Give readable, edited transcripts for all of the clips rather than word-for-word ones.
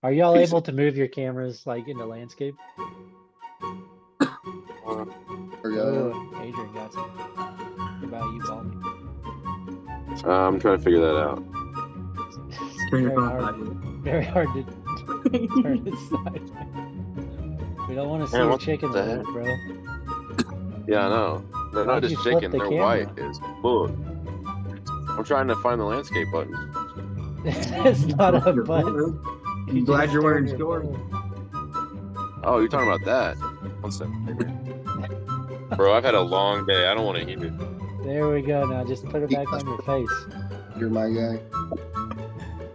Are y'all able to move your cameras like in the landscape? Oh, Adrian got some. What about you, Baldy? I'm trying to figure that out. Very hard to turn it sideways. We don't want to see your chicken leg, bro. Yeah, I know. They're not just chicken, they're white as fuck. I'm trying to find the landscape button. It's not a button. I'm glad you're wearing shorts. Oh, you're talking about that. 1 second. Bro, I've had a long day. I don't want to hear it. There we go. Now just put it back on your face. You're my guy.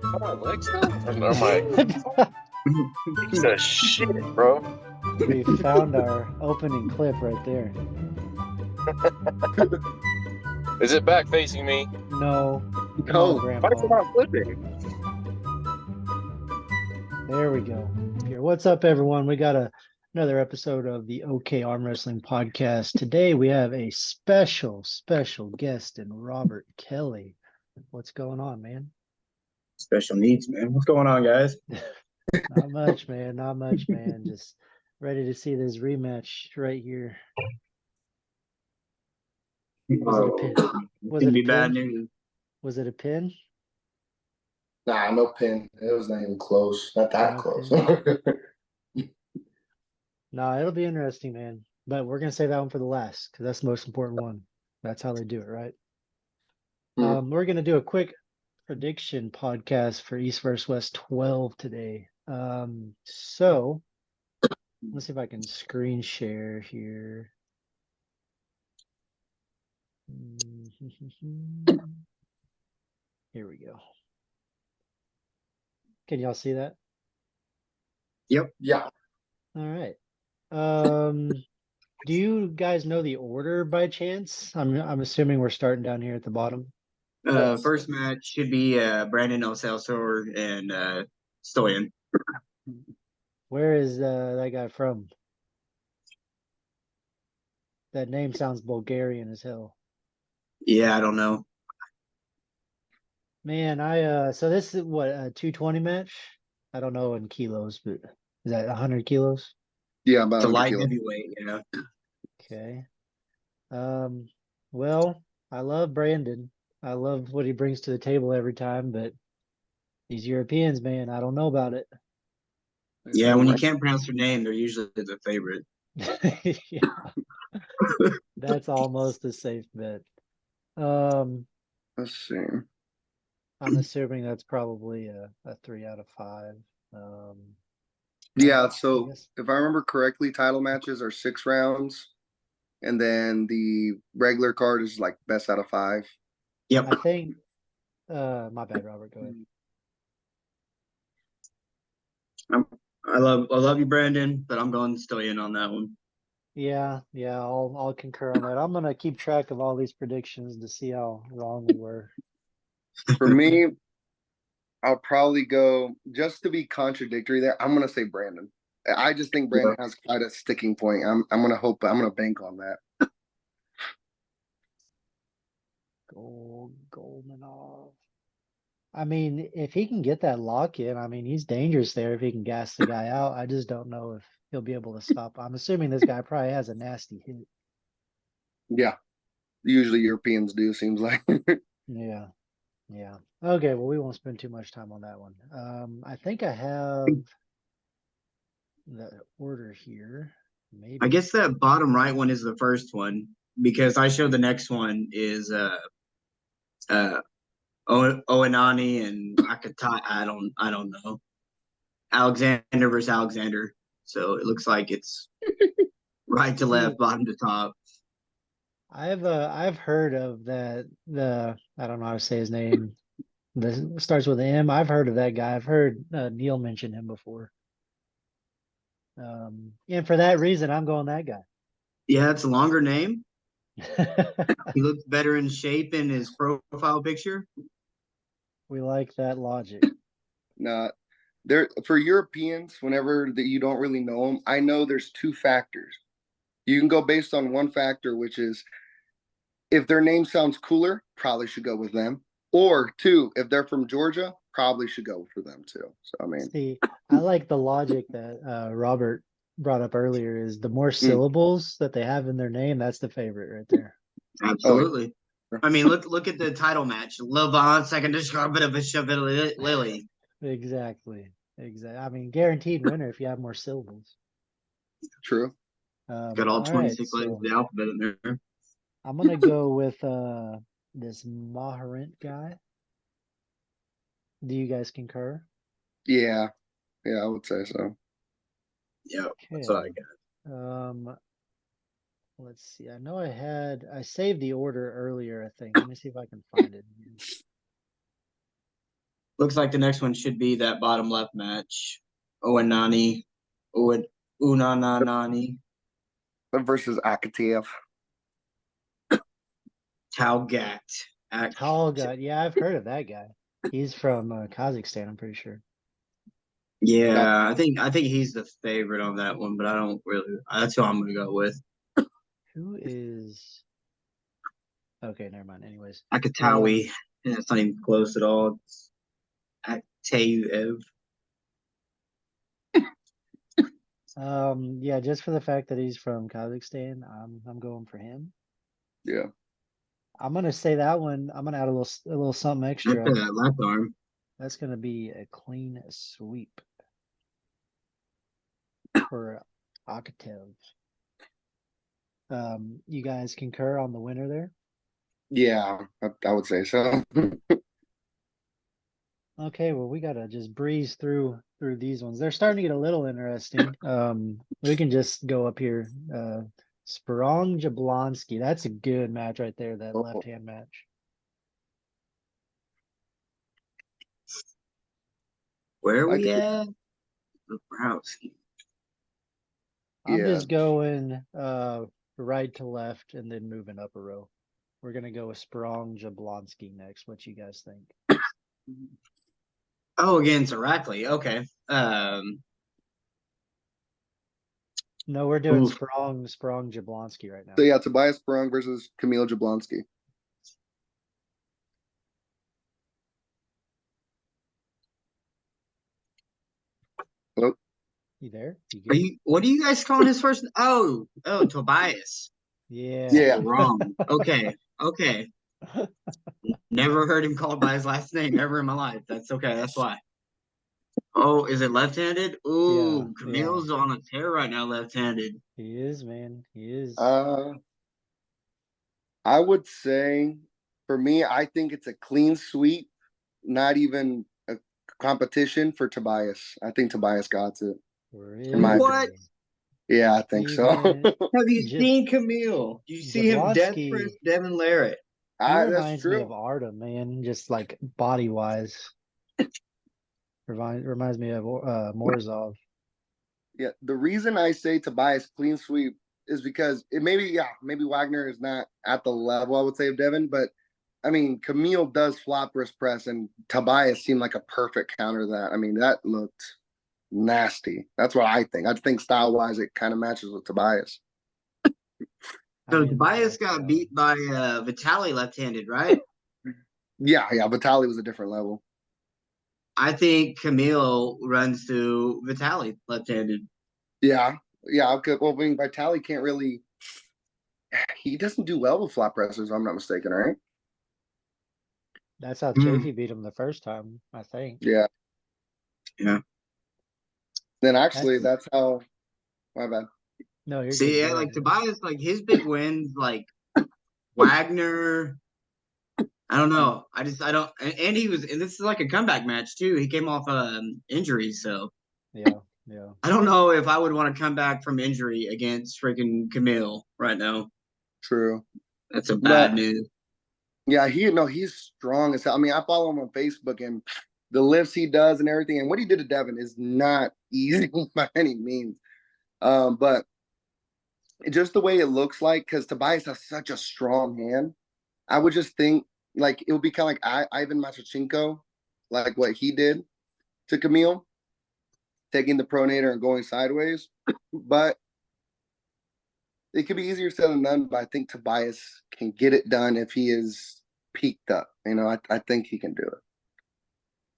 Come on, legs now? Or my piece of shit, bro. We found our opening clip right there. Is it back facing me? No. No. Why is it not flipping? There we go. Here, what's up, everyone? We got another episode of the OK Arm Wrestling podcast. Today we have a special guest in Robert Kelly. What's going on, man? Special needs, man. What's going on, guys? Not much, man. Not much, man. Just ready to see this rematch right here. Was it a pin? Was it a pin? Bad news. Was it a pin? Nah, no pin. It was not even close. Not that close. No, it'll be interesting, man. But we're gonna save that one for the last because that's the most important one. That's how they do it, right? We're gonna do a quick prediction podcast for East vs. West 12 today. So let's see if I can screen share here. Here we go. Can y'all see that? Yep. Yeah. All right. Do you guys know the order by chance? I'm assuming we're starting down here at the bottom. First match should be Brandon Elselsor and Stoyan. Where is that guy from? That name sounds Bulgarian as hell. Yeah, I don't know. Man, so this is what, a 220 match? I don't know in kilos, but is that 100 kilos? Yeah, about It's a 100 light kilos. heavyweight, you know. Okay. Well, I love Brandon. I love what he brings to the table every time, but these Europeans, man, I don't know about it. Yeah, when you can't pronounce their name, they're usually the favorite. Yeah. That's almost a safe bet. Let's see. I'm assuming that's probably a 3 out of 5. Yeah, so if I remember correctly, title matches are 6 rounds, and then the regular card is like best out of 5. Yep. I think. My bad, Robert. Go ahead. I love you, Brandon, but I'm going Stoyan on that one. Yeah, I'll concur on that. I'm gonna keep track of all these predictions to see how wrong we were. For me, I'll probably go, just to be contradictory there, I'm gonna say Brandon. I just think Brandon has quite a sticking point. I'm gonna bank on that. Goldmanov. I mean, if he can get that lock in, I mean, he's dangerous there if he can gas the guy out. I just don't know if he'll be able to stop. I'm assuming this guy probably has a nasty hit. Yeah. Usually Europeans do, seems like. Yeah. Okay, well, we won't spend too much time on that one. I think I have the order here. Maybe. I guess that bottom right one is the first one because I showed the next one is Oenani and Akatai. I don't know. Alexander versus Alexander. So it looks like it's right to left, bottom to top. I've heard of that. I don't know how to say his name. This starts with an M. I've heard of that guy. I've heard Neil mention him before. And for that reason, I'm going that guy. Yeah, it's a longer name. He looks better in shape in his profile picture. We like that logic. No, for Europeans, whenever you don't really know them, I know there's 2 factors. You can go based on one factor, which is if their name sounds cooler, probably should go with them. Or 2, if they're from Georgia, probably should go for them too. So I mean, See, I like the logic that Robert brought up earlier is the more syllables that they have in their name, that's the favorite right there. Absolutely. Oh, I mean, look at the title match. Levon, second to Lily. Exactly. I mean, guaranteed winner if you have more syllables. true. Got all All 26 right, letters so of the alphabet in there. I'm gonna go with this Maharant guy. Do you guys concur? Yeah, I would say so. Yeah, that's Okay. what I got. Let's see. I know I saved the order earlier, I think. Let me see if I can find it. Looks like the next one should be that bottom left match. Owen Nani. Owen Unanani. Versus Akateev. Talgat. Talgat. Yeah, I've heard of that guy. He's from Kazakhstan, I'm pretty sure. Yeah, I think he's the favorite on that one, but I don't really. That's who I'm gonna go with. Who is? Okay, never mind. Anyways, Akatawi. Yeah, it's not even close at all. It's Aktaev. yeah, just for the fact that he's from Kazakhstan, I'm going for him. Yeah. I'm gonna say that one. I'm gonna add a little something That's extra. that left arm. That's gonna be a clean sweep for Akatev. You guys concur on the winner there? Yeah, I would say so. Okay, well we gotta just breeze through these ones. They're starting to get a little interesting. We can just go up here. Sprong Jablonski. That's a good match right there, that left hand match. Where are we Okay. at? Browski. I'm Yeah. just going right to left and then moving up a row. We're gonna go with Sprong Jablonski next. What you guys think? Oh, against Irakli. Okay. No, we're doing Oof. Sprong Jablonski right now. So yeah, Tobias Sprong versus Kamil Jablonski. Hello? You there? You Are good? you? What are you guys calling his first? Oh, Tobias. Yeah. Yeah. Wrong. Okay. Never heard him called by his last name ever in my life. That's okay. That's why. Oh, is it left-handed? Ooh, Yeah. Camille's on a tear right now, left-handed. He is, man. He is. I would say for me, I think it's a clean sweep, not even a competition for Tobias. I think Tobias got it. What? Yeah, I think so. Have you seen Camille? Do you see him death press Devin Larratt? He That's reminds me true. of Artem, man, just like body wise. Reminds me of Morozov. Yeah, the reason I say Tobias clean sweep is because maybe Wagner is not at the level I would say of Devin, but I mean Camille does flop wrist press and Tobias seemed like a perfect counter to that. I mean that looked nasty. That's what I think. I think style wise it kind of matches with Tobias. So Tobias got beat by Vitaly left-handed, right? Yeah, Vitaly was a different level. I think Camille runs through Vitaly left-handed. Yeah. Okay. Well, I mean, Vitaly can't really. He doesn't do well with flop pressers, if I'm not mistaken, right? That's how Chafee beat him the first time, I think. Yeah. Then actually, that's how. My bad. No, you're See, good. yeah, like Tobias, like his big wins, like Wagner. I don't know. I don't. And he was, and this is like a comeback match too. He came off injury, so yeah. I don't know if I would want to come back from injury against freaking Camille right now. True. That's a bad news. Yeah, he's strong as hell. I mean, I follow him on Facebook and the lifts he does and everything, and what he did to Devin is not easy by any means. But just the way it looks like, because Tobias has such a strong hand, I would just think like it would be kind of like Ivan Machachenko, like what he did to Camille, taking the pronator and going sideways. But it could be easier said than done, but I think Tobias can get it done if he is peaked up. I think he can do it.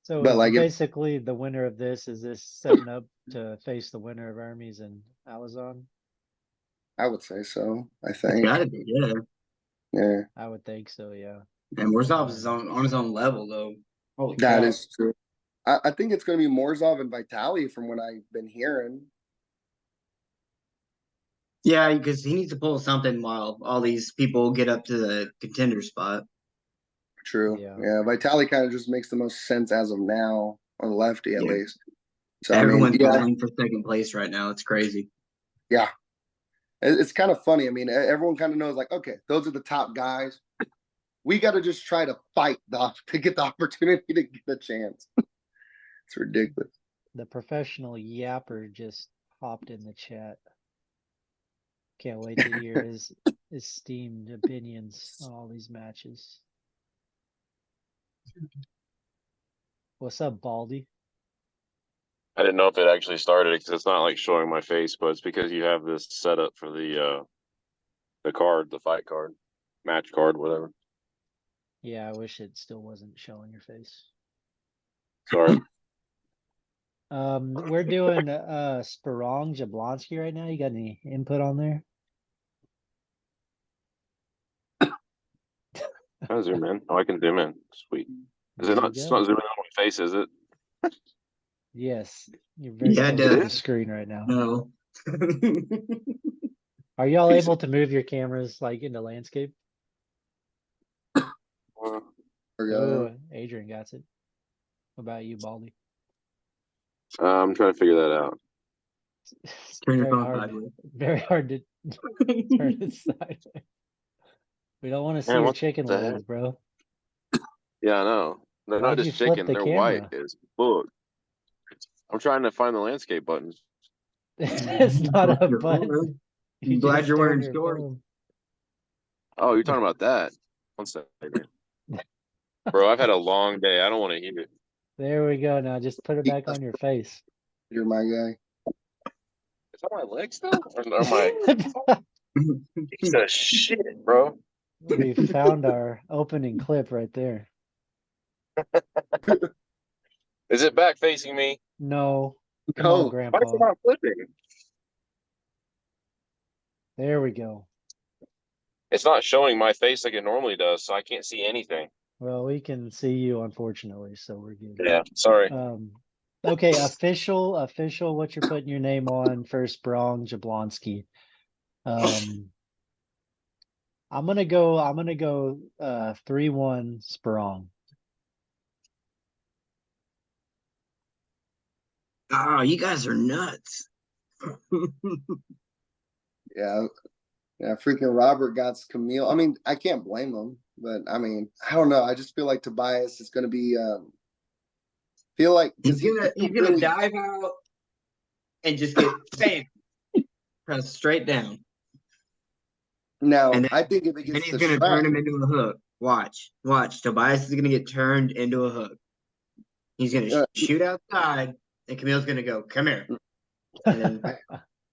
So But like, basically, the winner of this is this setting up to face the winner of Hermes and Alazon? I would say so. I It's think. gotta be, yeah. Yeah, I would think so, yeah. And Warzov is on his own level though. Holy that cow. is true. I think it's going to be Morzov and Vitali from what I've been hearing. Yeah, because he needs to pull something while all these people get up to the contender spot. True. Yeah. Yeah, Vitali kind of just makes the most sense as of now on the lefty at Yeah. least. So Everyone's I mean, yeah, vying for second place right now. It's crazy. yeah. It's kind of funny. I mean, everyone kind of knows like, okay, those are the top guys. We got to just try to fight to get the opportunity to get a chance. It's ridiculous. The professional yapper just hopped in the chat. Can't wait to hear his esteemed opinions on all these matches. What's up, Baldy? I didn't know if it actually started because it's not like showing my face, but it's because you have this set up for the card, the fight card, match card, whatever. Yeah, I wish it still wasn't showing your face. Sorry. We're doing Sperong Jablonski right now. You got any input on there? Can I zoom in? Oh, I can zoom in. Sweet. Is it There not? you It's go. not zooming on my face, is it? Yes, you're very Yeah, close to the dude. screen right now. No. Are y'all able to move your cameras like into landscape? Oh, Adrian got it. What about you, Baldy? I'm trying to figure that out. It's Turn your very phone hard. sideways. Very hard to turn it sideways. We don't want to see Man, your what chicken the legs, heck? bro. Yeah, I know. They're Why'd not you just flip chicken, the they're white camera? as book. I'm trying to find the landscape button. It's not a Your button. phone. You I'm glad just you're turned wearing your shorts. phone. Oh, you're talking about that. One second. Bro, I've had a long day. I don't want to hear it. There we go. Now just put it back on your face. You're my guy. Is that my legs though? Or my piece of shit, bro? We found our opening clip right there. Is it back facing me? No. Come on, No, Why is Grandpa. it not flipping? There we go. It's not showing my face like it normally does, so I can't see anything. Well, we can see you, unfortunately, so we're good. Yeah, sorry. Okay, official, what you're putting your name on for Sprong Jablonski. I'm gonna go 3-1 Sprong. Oh, you guys are nuts. yeah, yeah. Freaking Robert got Camille. I mean, I can't blame him, but I mean, I don't know. I just feel like Tobias is going to be. Feel like He's gonna really dive out and just get bam, press straight down. now. And then, I think if it then gets he's the gonna strap, turn him into a hook. Watch. Tobias is gonna get turned into a hook. He's gonna shoot outside, and Camille's gonna go, "Come here." And then,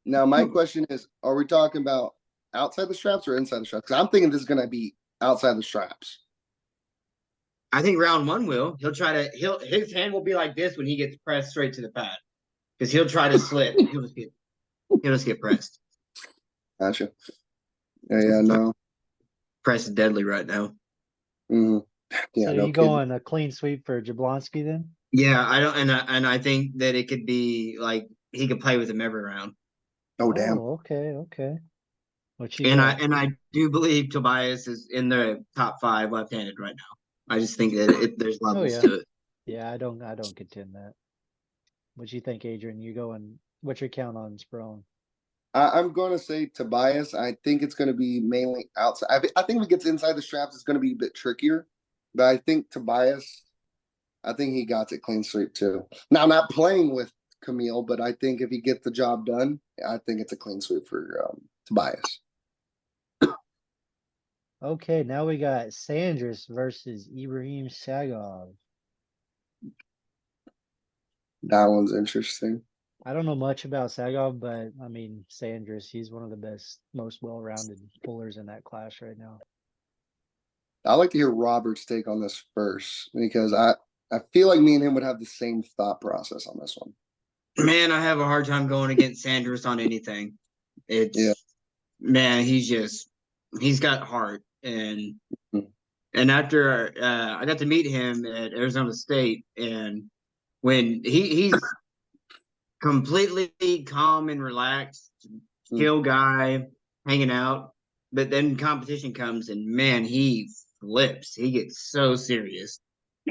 now my question is: are we talking about outside the straps or inside the straps? Because I'm thinking this is going to be outside the straps. I think round one he'll try to his hand will be like this when he gets pressed straight to the pad because he'll try to slip. He'll just get pressed. Gotcha. Yeah, no. Press is deadly right now. Mm-hmm. Yeah, So no you kidding. going a clean sweep for Jablonski then? Yeah, I don't, and I think that it could be like he could play with him every round. Oh, damn. Okay. What you And got? I do believe Tobias is in the top 5 left-handed right now. I just think that there's levels yeah. to it. Yeah, I don't contend that. What you think, Adrian? What's your count on Sprong? I'm going to say Tobias. I think it's going to be mainly outside. I think if it gets inside the straps, it's going to be a bit trickier. But I think Tobias, I think he got it clean sweep too. Now, I'm not playing with Camille, but I think if he gets the job done, I think it's a clean sweep for Tobias. Okay, now we got Sandris versus Ibrahim Sagov. That one's interesting. I don't know much about Sagov, but I mean Sandris, he's one of the best, most well-rounded pullers in that class right now. I'd like to hear Robert's take on this first because I feel like me and him would have the same thought process on this one. Man, I have a hard time going against Sanders on anything. Yeah. Man, he's got heart, and after I got to meet him at Arizona State, and when he's completely calm and relaxed, chill guy, hanging out, but then competition comes, and man, he flips. He gets so serious.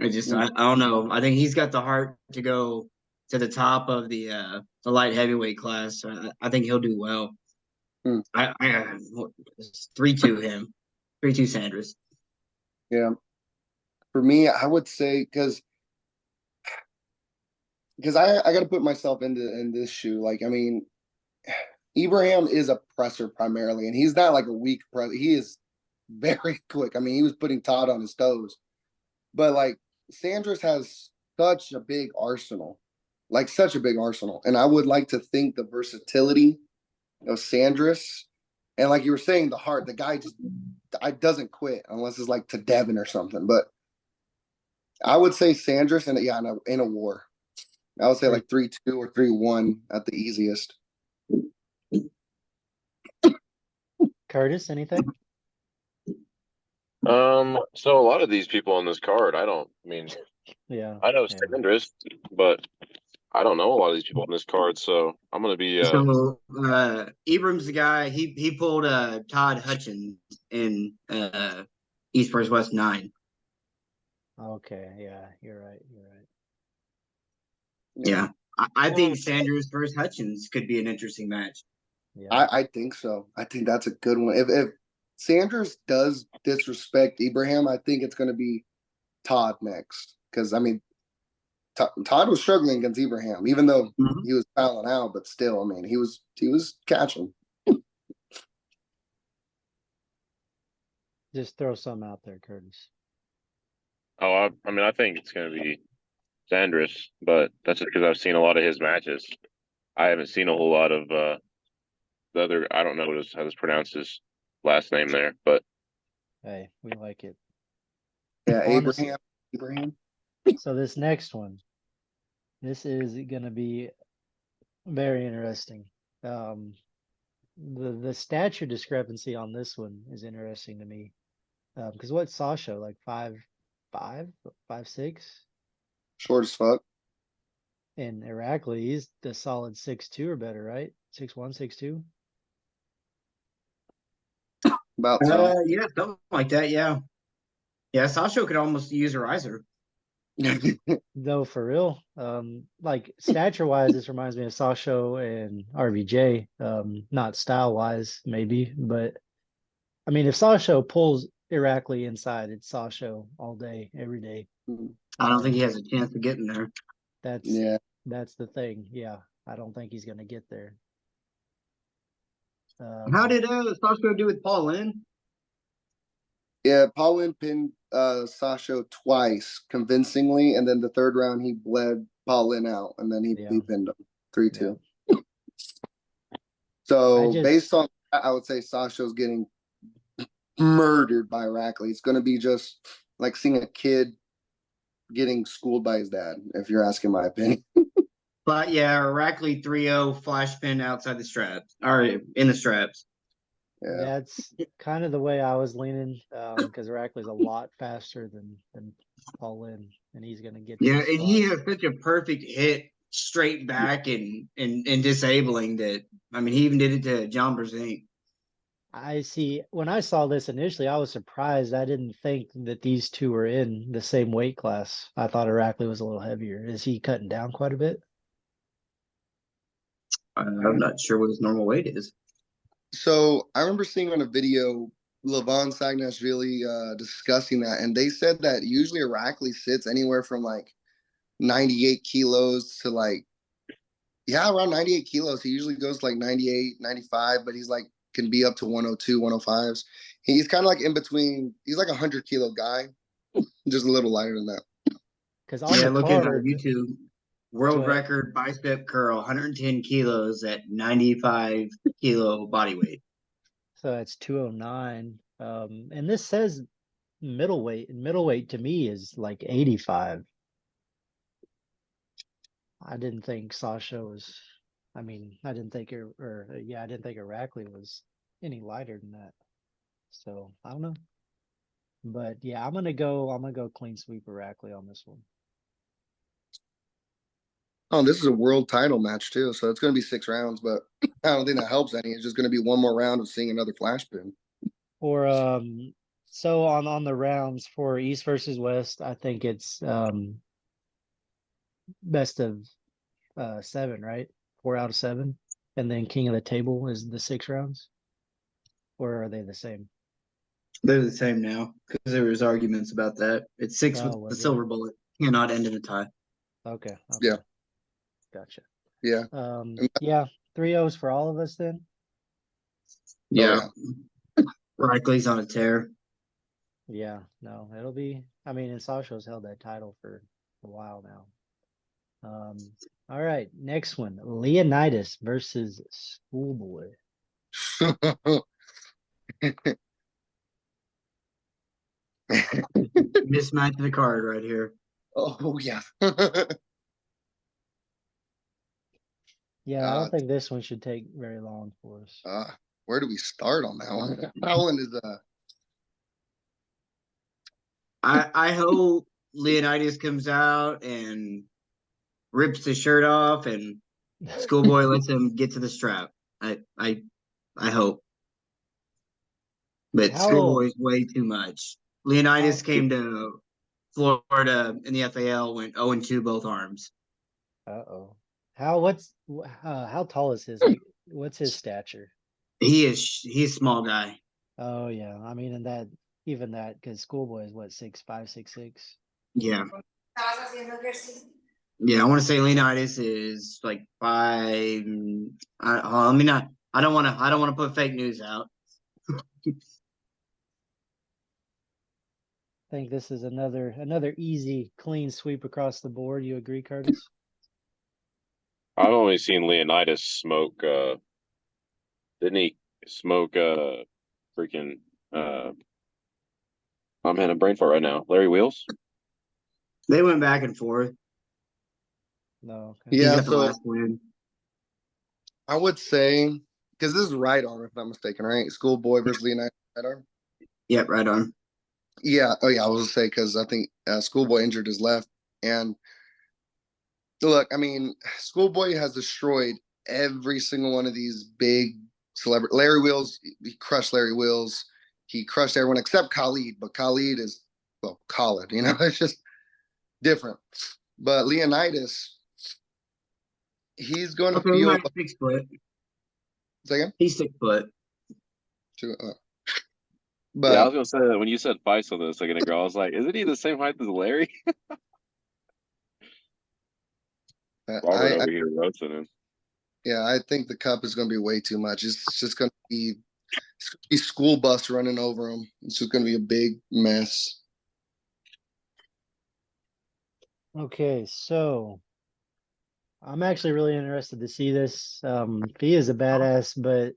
I don't know. I think he's got the heart to go to the top of the light heavyweight class. I think he'll do well. I 3-2 him, 3-2 Sanders. Yeah. For me, I would say because I got to put myself in this shoe. Like, I mean, Ibrahim is a presser primarily, and he's not like a weak presser. He is very quick. I mean, he was putting Todd on his toes, but like Sanders has such a big arsenal, and I would like to think the versatility of Sanders, and like you were saying, the heart. The guy just doesn't quit unless it's like to Devin or something. But I would say Sanders, and yeah, in a war. I would say like 3-2 or 3-1 at the easiest. Curtis, anything? So a lot of these people on this card, I know Sanders, but I don't know a lot of these people on this card, so I'm gonna be So Ibram's the guy. He pulled Todd Hutchins in East vs. West 9. Okay, yeah, you're right. Yeah, I think Sanders versus Hutchins could be an interesting match. Yeah, I think so. I think that's a good one. If Sanders does disrespect Ibrahim, I think it's going to be Todd next. Because, I mean, Todd was struggling against Ibrahim, even though he was fouling out, but still, I mean, he was catching. just throw something out there, Curtis. I mean, I think it's gonna be Sanders, but that's just because I've seen a lot of his matches. I haven't seen a whole lot of the other. I don't know how to pronounce his last name there, but Hey, we like it. Yeah, Honestly, Ibrahim. So this next one, this is gonna be very interesting. The stature discrepancy on this one is interesting to me. Because what's Sasha, like 5'5", 5'6"? Short as fuck. And Irakli, he's the solid 6'2" or better, right? 6'1", 6'2". About so. Yeah, something like that. Yeah, Sasha could almost use a riser. Though for real, like stature wise, this reminds me of Sasha and RVJ. Not style wise, maybe, but I mean, if Sasha pulls Irakli inside, it's Sasha all day, every day. I don't think he has a chance of getting there. That's the thing. Yeah, I don't think he's gonna get there. How did Sasha do with Paul Lynn? Yeah, Paul Lynn pinned Sasha twice convincingly, and then the third round he bled Paul Lynn out, and then he pinned him 3-2. Yeah. So based on that, I would say Sasha's getting murdered by Irakli. It's going to be just like seeing a kid getting schooled by his dad, if you're asking my opinion. But yeah, Irakli 3-0 flash pin outside the straps, or in the straps. Yeah. That's kind of the way I was leaning, because Irakli's a lot faster than Paul Lynn, and he's gonna get. Yeah, and he has such a perfect hit straight back and disabling that. I mean, he even did it to John Brzezinski. I see. When I saw this initially, I was surprised. I didn't think that these two were in the same weight class. I thought Irakli was a little heavier. Is he cutting down quite a bit? I'm not sure what his normal weight is. So I remember seeing on a video Levon Sagnashvili discussing that, and they said that usually Irakli sits anywhere from like 98 kilos to like, around 98 kilos. He usually goes to like 98, 95, but he's like can be up to 102, 105s. He's kind of like in between. He's like a 100-kilo guy, just a little lighter than that. Because on the look at card, YouTube. World record bicep curl, 110 kilos at 95 kilo body weight. So that's 209. And this says middleweight, and middleweight to me is like 85. I didn't think Sasha was. I mean, I didn't think her, or yeah, I didn't think Irakli was any lighter than that. So I don't know, but yeah, I'm gonna go. I'm gonna go clean sweep Irakli on this one. Oh, this is a world title match too, so it's going to be 6 rounds. But I don't think that helps any. It's just going to be one more round of seeing another flash pin. Or so on the rounds for East versus West, I think it's best of 7, right? 4 out of 7, and then King of the Table is the 6 rounds, or are they the same? They're the same now because there was arguments about that. It's 6 with Oh, the was it? silver bullet. Cannot end in a tie. Okay, Yeah, gotcha. yeah. Yeah, 3-0s for all of us then. Oh Yeah. yeah. Likely's on a tear. Yeah, no, it'll be. I mean, and Sasha's held that title for a while now. All right, next one, Leonidas versus Schoolboy. Mismatch the card right here. Oh yeah. Yeah, I don't think this one should take very long for us. Where do we start on that one? That one is I hope Leonidas comes out and rips the shirt off and Schoolboy lets him get to the strap. I hope. But How Schoolboy's way too much. Leonidas how came to Florida in the FAL, went 0-2 both arms. uh-oh. How tall is his, like, what's his stature? He's a small guy. Oh yeah, I mean, and that, even that, because Schoolboy is what, 6'5", 6'6"? Yeah. Yeah, I want to say Leonidas is like 5. I mean, I don't want to. I don't want to put fake news out. I think this is another easy, clean sweep across the board. You agree, Curtis? I've only seen Leonidas smoke. Didn't he smoke? Freaking. I'm having a brain fart right now. Larry Wheels. They went back and forth. No. Okay. He yeah. got the So last win. I would say because this is right arm, if I'm not mistaken, right? Schoolboy versus Leonidas right arm. Yep, right on. Yeah. Oh yeah. I was gonna say because I think Schoolboy injured his left, and look, I mean, Schoolboy has destroyed every single one of these big celebrity. Larry Wheels, he crushed Larry Wheels. He crushed everyone except Khalid, but Khalid is well, Khalid. You know, it's just different. But Leonidas, he's going to Okay, we feel. might 6 foot. Second, He's 6 foot. Yeah, I but was gonna say that when you said Faisal a second ago, I was like, isn't he the same height as Larry? Robert I over here roasting him. yeah, I think the cup is going to be way too much. It's just going to be school bus running over him. It's just going to be a big mess. Okay, so I'm actually really interested to see this. Fia is a badass, but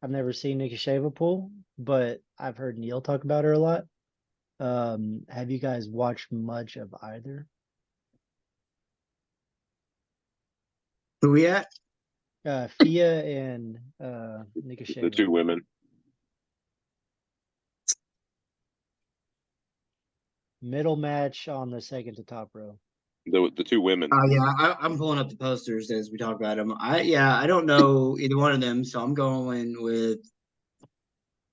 I've never seen Nikisheva pull, but I've heard Neil talk about her a lot. Have you guys watched much of either? Who we at? Fia and The Nikisheva. 2 women. Middle match on the second to top row. The 2 women. Yeah, I'm pulling up the posters as we talk about them. I don't know either one of them, so I'm going with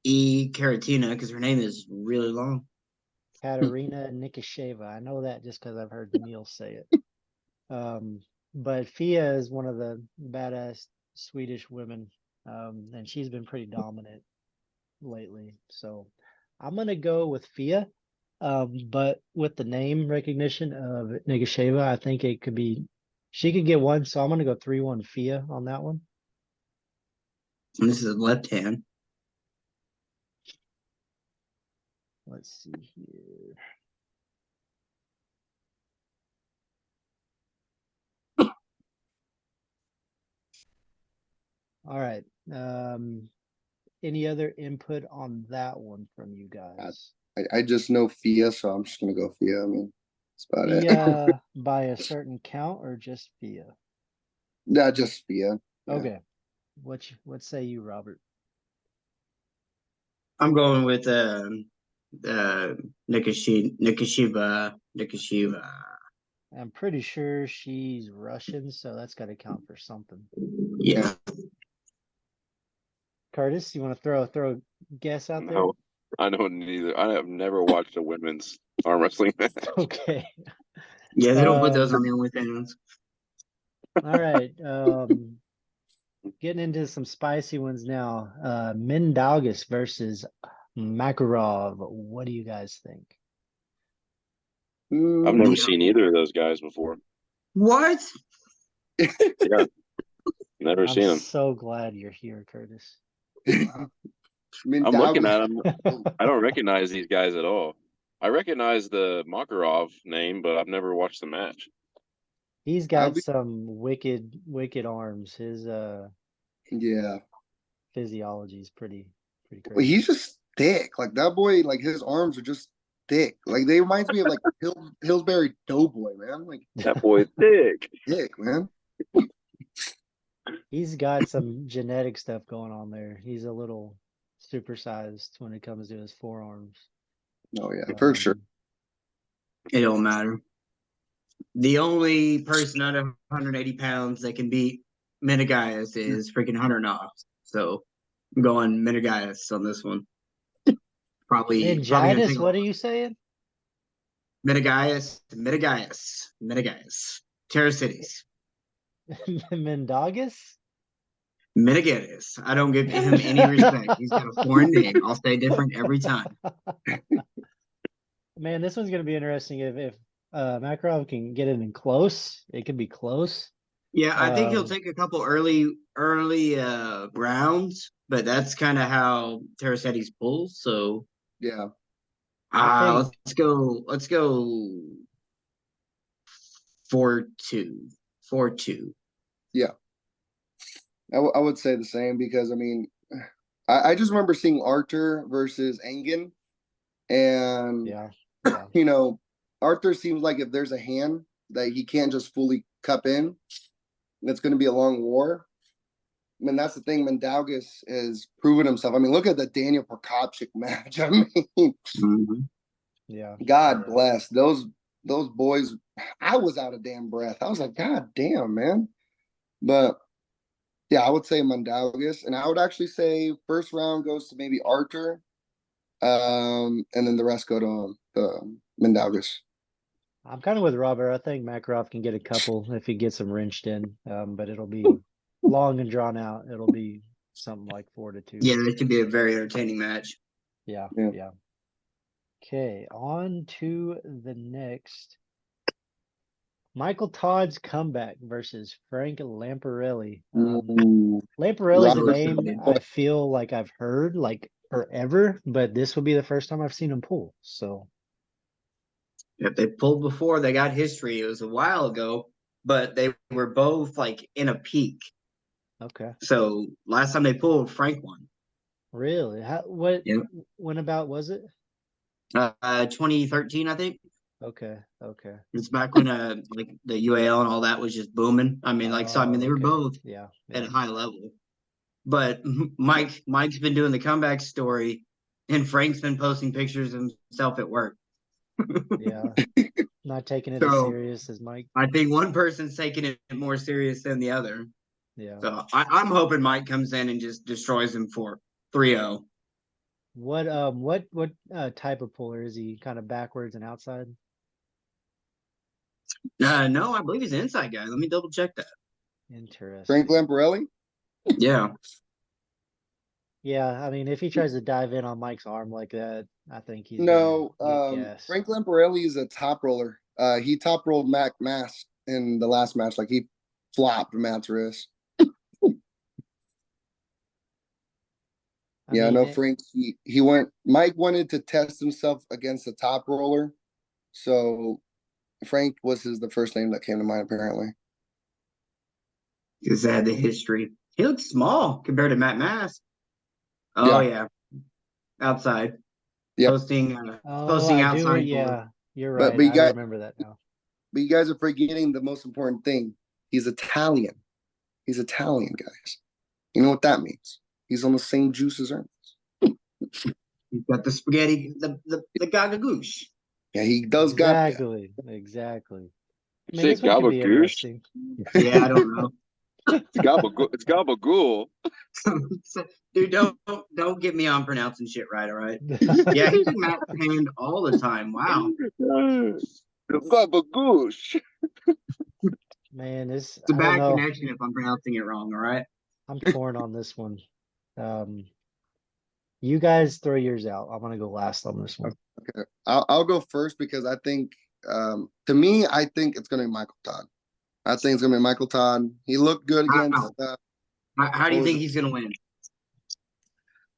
E. Caratina because her name is really long. Katerina Nikisheva. I know that just because I've heard Neil say it. But Fia is one of the badass Swedish women, and she's been pretty dominant lately. So I'm gonna go with Fia, but with the name recognition of Nikisheva, I think it could be she could get one. So I'm gonna go 3-1 Fia on that one. And this is left hand. Let's see here. All right. Any other input on that one from you guys? I just know Fia, so I'm just going to go Fia. I mean, That's about it. Via by a certain count or just via? Not just yeah. Yeah. Okay. What say you, Robert? I'm going with Nikishiba. I'm pretty sure she's Russian, so that's got to count for something. Yeah. Curtis, you want to throw a guess out there? No, I don't neither. I have never watched a women's arm wrestling match. Okay. Yeah, they don't put those on the OnlyFans. All right. Getting into some spicy ones now. Mindaugas versus Makarov. What do you guys think? I've never seen either of those guys before. What? Yeah, never seen I'm them. so glad you're here, Curtis. I'm looking at them. I don't recognize these guys at all. I recognize the Makarov name, but I've never watched the match. He's got some wicked arms. His Yeah. physiology is pretty Well, crazy. he's just thick. Like that boy, like his arms are just thick. Like they reminds me of like Hillsbury Doughboy, man. Like That boy thick. thick, man. He's got some genetic stuff going on there. He's a little supersized when it comes to his forearms. Oh yeah, for sure. It don't matter. The only person under 180 pounds that can beat Menegaius is freaking Hunter Knox. So I'm going Menegaius on this one. Probably Meningitis, what are you saying? Menegaius. Terror Cities. Mendagas? Menegaius. I don't give him any respect. He's got a foreign name. I'll say different every time. Man, this one's gonna be interesting if Makarov can get it in close. It could be close. Yeah, I think he'll take a couple early rounds, but that's kind of how Tarasetti's pulls. So Yeah. let's go 4-2. 4-2. Yeah. I would say the same because I mean, I just remember seeing Arthur versus Engen, and yeah. you know, Arthur seems like if there's a hand that he can't just fully cup in, it's going to be a long war. I mean, that's the thing. Mindaugas has proven himself. I mean, look at the Daniel Prokopchik match. I mean, yeah. God bless those boys. I was out of damn breath. I was like, God damn, man. But yeah, I would say Mindaugas, and I would actually say first round goes to maybe Arthur, and then the rest go to Mindaugas. I'm kind of with Robert. I think Makarov can get a couple if he gets them wrenched in, but it'll be long and drawn out. It'll be something like 4-2. Yeah, it could be a very entertaining match. Yeah. Okay, on to the next. Michael Todd's comeback versus Frank Lamparelli. Lamparelli's a name I feel like I've heard like forever, but this will be the first time I've seen him pull. So if they pulled before, they got history. It was a while ago, but they were both like in a peak. Okay. So last time they pulled, Frank won. Really? When about was it? 2013, I think. Okay. It's back when like the UAL and all that was just booming. I mean, they were both at a high level. But Mike's been doing the comeback story, and Frank's been posting pictures of himself at work. Yeah. Not taking it as serious as Mike. I think one person's taking it more serious than the other. Yeah. So I'm hoping Mike comes in and just destroys him for 3-0. What type of puller is he? Kind of backwards and outside? No, I believe he's an inside guy. Let me double check that. Interesting. Frank Lamparelli? Yeah. Yeah, I mean, if he tries to dive in on Mike's arm like that, I think he's Frank Lamparelli is a top roller. He top rolled Matt Mass in the last match. Like he flopped Matt's wrist. I know Frank. Mike wanted to test himself against the top roller, so Frank was the first name that came to mind. Apparently, because they had the history. He looked small compared to Matt Mass. Oh yeah, outside. Yeah. Posting outside. You're But right. but you I guys remember that now. but you guys are forgetting the most important thing. He's Italian. He's Italian, guys. You know what that means? He's on the same juice as Ernest. He's got the spaghetti, the gagagoosh. Yeah, he does got that. Exactly. Exactly. I You mean, say this one could be gabagoosh? interesting. Yeah, I don't know. It's gabagool. It's gabagool. Dude, don't get me on pronouncing shit right, all right? Yeah, he's in Matt's hand all the time. Wow. Gabagoosh. Man, this It's a I don't bad know. connection if I'm pronouncing it wrong, all right? I'm torn on this one. You guys throw yours out. I'm gonna go last on this one. Okay. I'll go first because I think to me, I think it's gonna be Michael Todd. I think it's gonna be Michael Todd. He looked good against How do you think he's gonna win?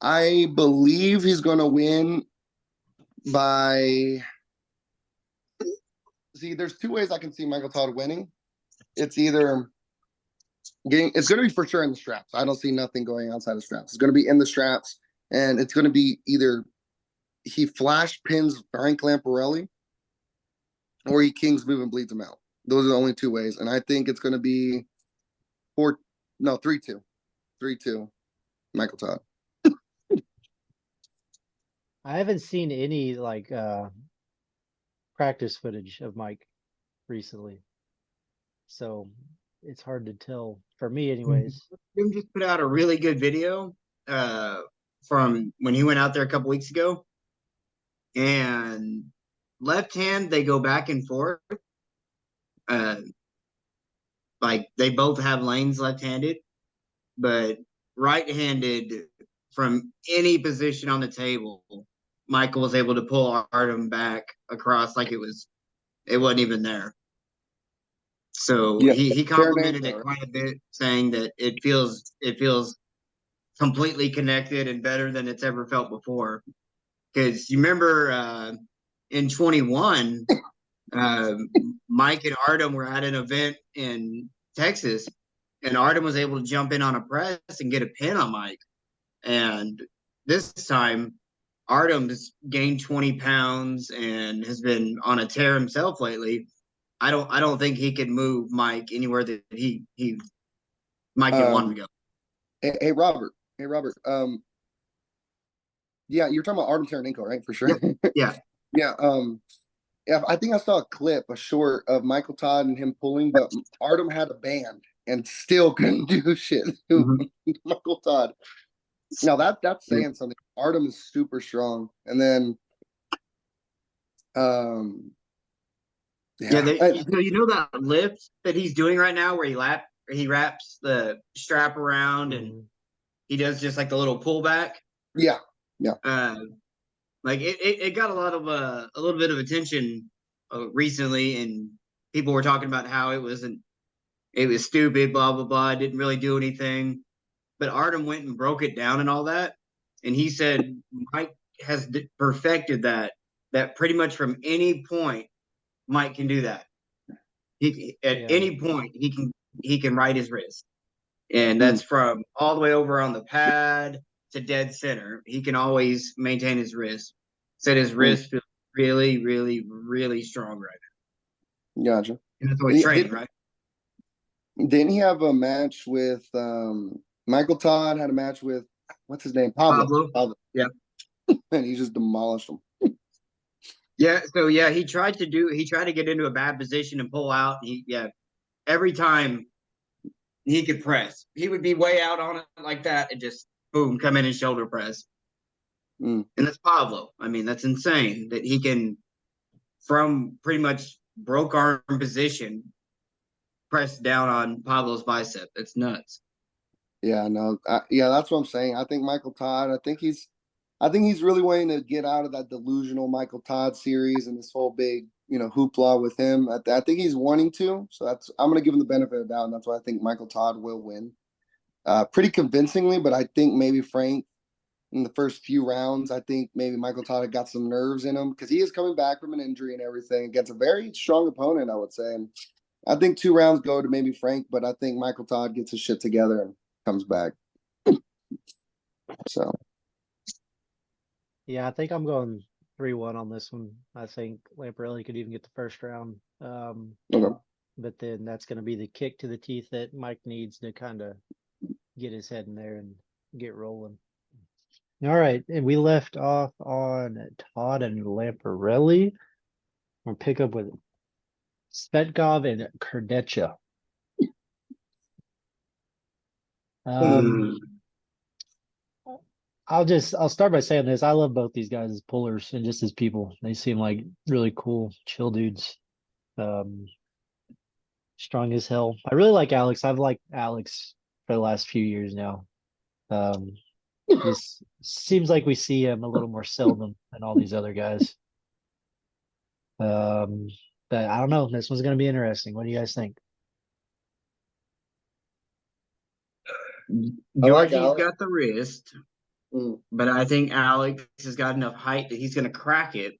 I believe he's gonna win by there's two ways I can see Michael Todd winning. It's either it's gonna be for sure in the straps. I don't see nothing going outside the straps. It's gonna be in the straps, and it's gonna be either he flash pins Frank Lamparelli or he kings move and bleeds him out. Those are the only two ways. And I think it's gonna be 3-2. 3-2, Michael Todd. I haven't seen any like practice footage of Mike recently. So it's hard to tell for me anyways. Jim just put out a really good video from when he went out there a couple weeks ago. And left hand, they go back and forth. Like they both have lanes left-handed, but right-handed from any position on the table, Michael was able to pull Artem back across like it wasn't even there. So Yeah, he fair complimented name, it quite a bit, saying that it feels completely connected and better than it's ever felt before. Because you remember in 21, Mike and Artem were at an event in Texas, and Artem was able to jump in on a press and get a pin on Mike. And this time, Artem's gained 20 pounds and has been on a tear himself lately. I don't think he can move Mike anywhere that Mike didn't want him to go. Hey Robert. Yeah, you're talking about Artem Taranenko, right? For sure. Yeah. Yeah. Yeah, I think I saw a short of Michael Todd and him pulling, but Artem had a band and still couldn't do shit to Michael Todd. Now that's saying something. Artem is super strong, and then So you know that lift that he's doing right now, where he wraps the strap around and he does just like the little pullback. Yeah. Like it got a little bit of attention recently, and people were talking about how it was stupid, blah blah blah, didn't really do anything. But Artem went and broke it down and all that, and he said Mike has perfected that pretty much from any point Mike can do that. Any point he can right his wrist, and that's from all the way over on the pad to dead center. He can always maintain his wrist. Said his wrist feels really, really, really strong right now. Gotcha. And that's what he's training, right? Didn't he have a match with Michael Todd had a match with what's his name? Pablo. Yeah. And he just demolished him. Yeah, so yeah, he tried to get into a bad position and pull out. Every time he could press, he would be way out on it like that and just boom, come in and shoulder press. And that's Pablo. I mean, that's insane that he can, from pretty much broke arm position, press down on Pablo's bicep. It's nuts. Yeah, no, that's what I'm saying. I think Michael Todd. I think he's really wanting to get out of that delusional Michael Todd series and this whole big, hoopla with him. I think he's wanting to. So I'm going to give him the benefit of the doubt, and that's why I think Michael Todd will win, pretty convincingly. But I think maybe Frank in the first few rounds. I think maybe Michael Todd had got some nerves in him because he is coming back from an injury and everything against a very strong opponent, I would say. And I think 2 rounds go to maybe Frank, but I think Michael Todd gets his shit together and comes back. So. Yeah, I think I'm going 3-1 on this one. I think Lamparelli could even get the first round. Okay. But then that's going to be the kick to the teeth that Mike needs to kind of get his head in there and get rolling. All right, and we left off on Todd and Lamparelli. We'll pick up with Svetkov and Kurdecha. I'll start by saying this. I love both these guys as pullers and just as people. They seem like really cool, chill dudes. Strong as hell. I really like Alex. I've liked Alex for the last few years now. Just seems like we see him a little more seldom than all these other guys. But I don't know. This one's gonna be interesting. What do you guys think? Georgie's Alex. got the wrist, but I think Alex has got enough height that he's going to crack it.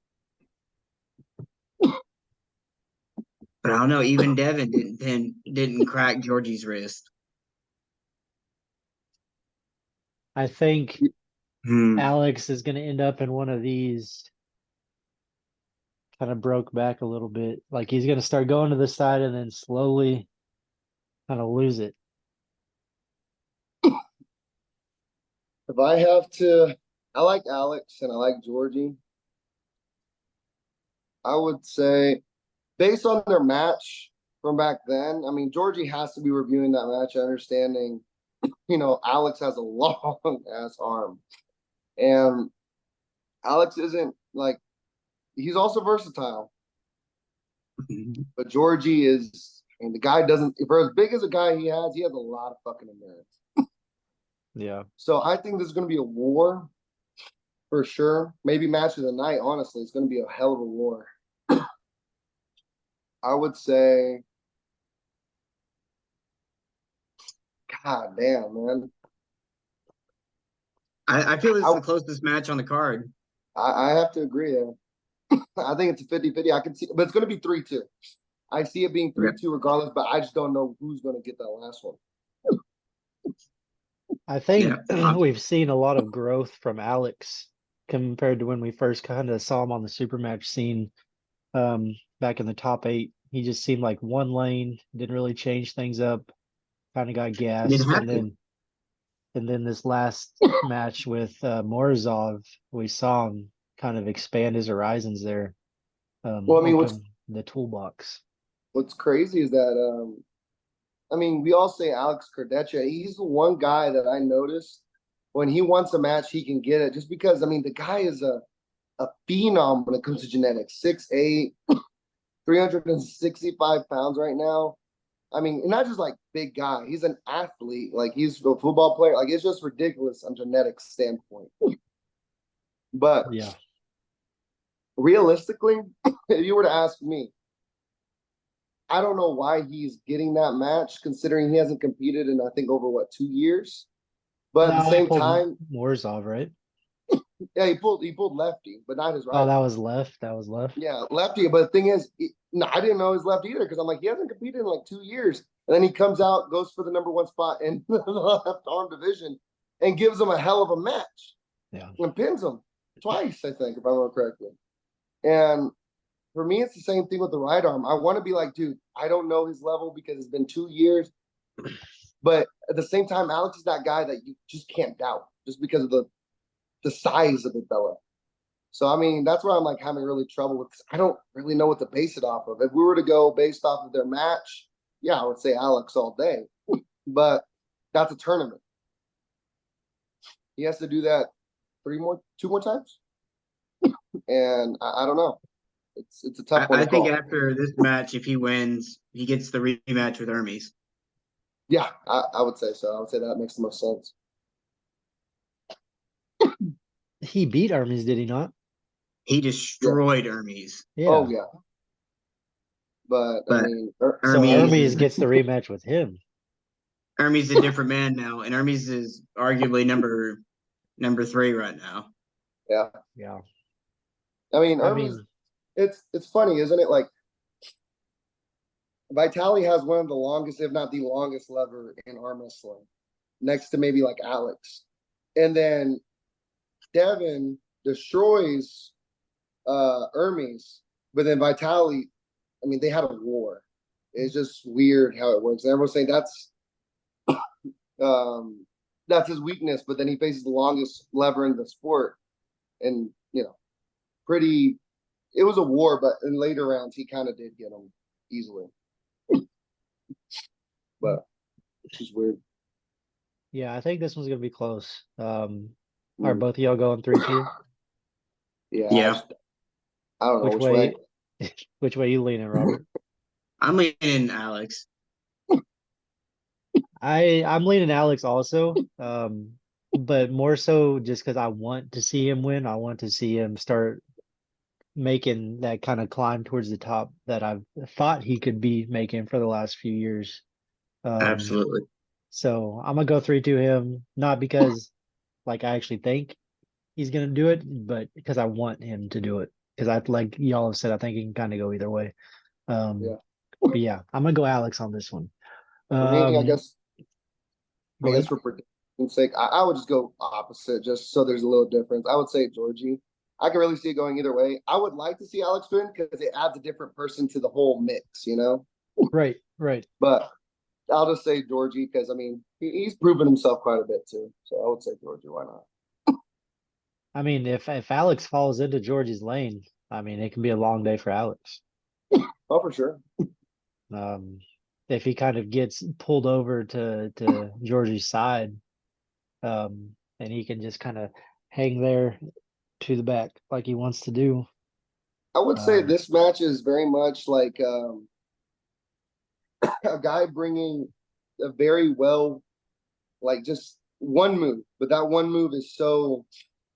But I don't know. Even Devin didn't crack Georgie's wrist. I think Hmm. Alex is gonna end up in one of these kind of broke back a little bit. Like he's gonna start going to the side and then slowly kind of lose it. If I have to, I like Alex and I like Georgie. I would say, based on their match from back then, I mean, Georgie has to be reviewing that match, understanding, Alex has a long ass arm. And Alex isn't like, he's also versatile. But Georgie is, I mean, the guy doesn't, for as big as a guy he has a lot of fucking endurance. Yeah. So I think this is going to be a war for sure. Maybe match of the night, honestly. It's going to be a hell of a war. I would say, God damn, man. I feel this is the closest match on the card. I have to agree there. I think it's a 50-50. I can see, but it's going to be 3-2. I see it being 3-2 regardless, but I just don't know who's going to get that last one. I think we've seen a lot of growth from Alex compared to when we first kind of saw him on the super match scene back in the top 8. He just seemed like one lane, didn't really change things up, kind of got gassed. And then this last match with Morozov, we saw him kind of expand his horizons there. Well, I mean, open the toolbox. What's crazy is that I mean, we all say Alex Kurdecha. He's the one guy that I noticed when he wants a match, he can get it. Just because, I mean, the guy is a phenom when it comes to genetics. 6'8", 365 pounds right now. I mean, and not just like big guy. He's an athlete. Like he's a football player. Like it's just ridiculous on genetics standpoint. But yeah, realistically, if you were to ask me, I don't know why he's getting that match, considering he hasn't competed in, I think, over 2 years. But at the same time, Morozov, right? Yeah, he pulled lefty, but not his right. Oh, that was left. That was left. Yeah, lefty. But the thing is, I didn't know he was left either because I'm like, he hasn't competed in like 2 years. And then he comes out, goes for the #1 spot in the left arm division and gives him a hell of a match. Yeah. And pins him twice, I think, if I remember correctly. And for me, it's the same thing with the right arm. I want to be like, dude, I don't know his level because it's been 2 years. But at the same time, Alex is that guy that you just can't doubt just because of the size of the fella. So, I mean, that's where I'm like having really trouble with this. I don't really know what to base it off of. If we were to go based off of their match, yeah, I would say Alex all day. But that's a tournament. He has to do that 2 more times. And I don't know. It's a tough one. I think after this match, if he wins, he gets the rematch with Hermes. Yeah, I would say so. I would say that makes the most sense. He beat Hermes, did he not? He destroyed Hermes. Yeah. Oh, yeah. But I mean, so Hermes gets the rematch with him. Hermes is a different man now, and Hermes is arguably number 3 right now. Yeah. Yeah. I mean, Hermes, it's funny, isn't it? Like, Vitali has one of the longest, if not the longest lever in arm wrestling, next to maybe like Alex. And then Devin destroys Hermes, but then Vitali, I mean, they had a war. It's just weird how it works. And everyone's saying that's his weakness, but then he faces the longest lever in the sport. And, pretty it was a war, but in later rounds he kind of did get him easily. But it's just weird. Yeah, I think this one's gonna be close. Are both of y'all going 3-2? Yeah. I don't know Which which way. Which way you leaning, Robert? I'm leaning Alex. I'm leaning Alex also. But more so just because I want to see him win. I want to see him start making that kind of climb towards the top that I've thought he could be making for the last few years. Absolutely. So I'm gonna go 3-2 him, not because like I actually think he's gonna do it, but because I want him to do it. Because I like y'all have said, I think he can kind of go either way. Yeah. But yeah, I'm gonna go Alex on this one. For me, I guess Go ahead. for prediction's sake, I would just go opposite, just so there's a little difference. I would say Georgie. I can really see it going either way. I would like to see Alex win because it adds a different person to the whole mix, Right. But I'll just say Georgie because I mean he's proven himself quite a bit too. So I would say Georgie. Why not? I mean, if Alex falls into Georgie's lane, I mean, it can be a long day for Alex. Oh, for sure. If he kind of gets pulled over to Georgie's side, and he can just kind of hang there to the back like he wants to do. I would say this match is very much like a guy bringing a very well, like just one move, but that one move is so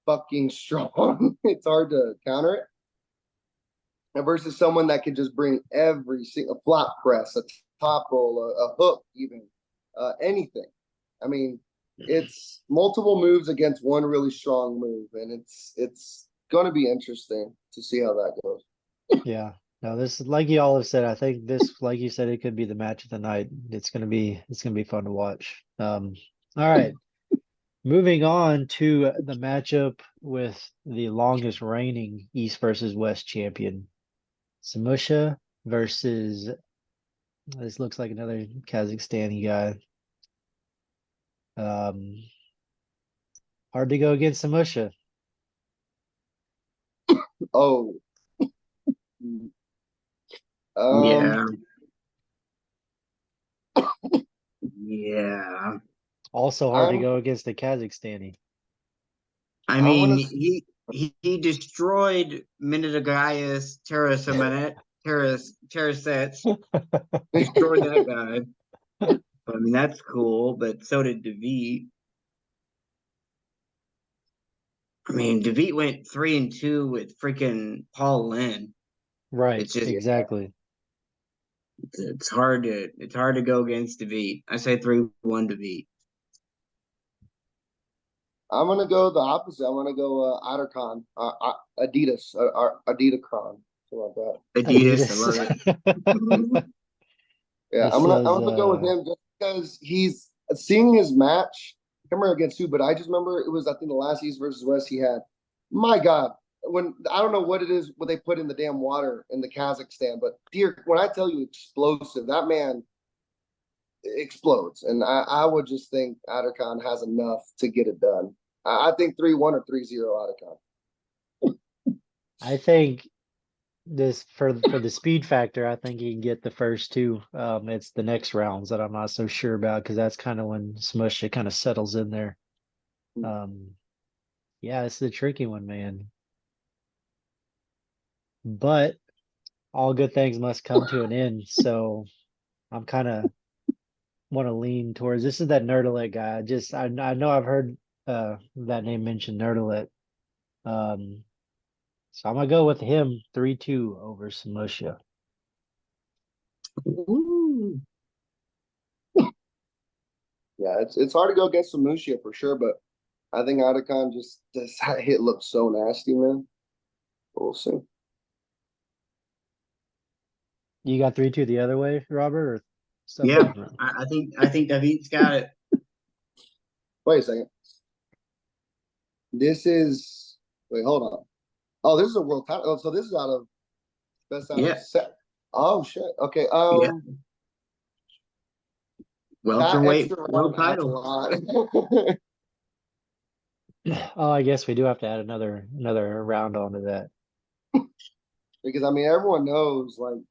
fucking strong. It's hard to counter it. And versus someone that can just bring every single flat press, a top roll, a hook, even anything. I mean, it's multiple moves against one really strong move, and it's going to be interesting to see how that goes. Yeah. No, this is like you all have said. I think this, like you said, it could be the match of the night. It's gonna be fun to watch. All right. Moving on to the matchup with the longest reigning East versus West champion, Samusha versus this looks like another Kazakhstani guy. Hard to go against Samusha. Oh, Yeah. Yeah. Also hard to I'm- go against the Kazakhstani. I I mean, wanna- he destroyed Minidagaius Terrasets. Destroyed that guy. I mean, that's cool, but so did DeVete. I mean, DeVete went 3-2 with freaking Paul Lynn. Right, It's just exactly. it's hard to go against DeVete. I say 3-1 DeVete. I'm gonna go the opposite. I'm gonna go Adercon, Adidas, Adidacron, something like that. Adidas, I love it. Yeah, This I'm gonna says, go with him just because he's seeing his match. I can't remember against who, but I just remember it was I think the last East versus West he had. My God, when I don't know what it is what they put in the damn water in the Kazakhstan, but dear, when I tell you explosive, that man explodes, and I would just think Adercon has enough to get it done. I think 3-1 or 3-0 Adercon. I think this for the speed factor, I think he can get the first two. It's the next rounds that I'm not so sure about because that's kind of when Smusha kind of settles in there. Yeah, it's the tricky one, man. But all good things must come to an end. So I'm kind of want to lean towards this is that Nerdalet guy. I know I've heard that name mentioned Nerdalet. So I'm gonna go with him 3-2 over Samusha. Ooh. Yeah, it's hard to go against Samusha for sure, but I think Adekon just that hit looks so nasty, man. But we'll see. You got 3-2 the other way, Robert, or something Yeah, different? I think DeVite's got it. Wait a second. This is wait, hold on. Oh, this is a world title. Oh, so this is out of best out Yeah. of set. Oh shit. Okay. Yeah. That Welterweight extra world round adds a title. lot. Oh, I guess we do have to add another round onto that. Because I mean, everyone knows like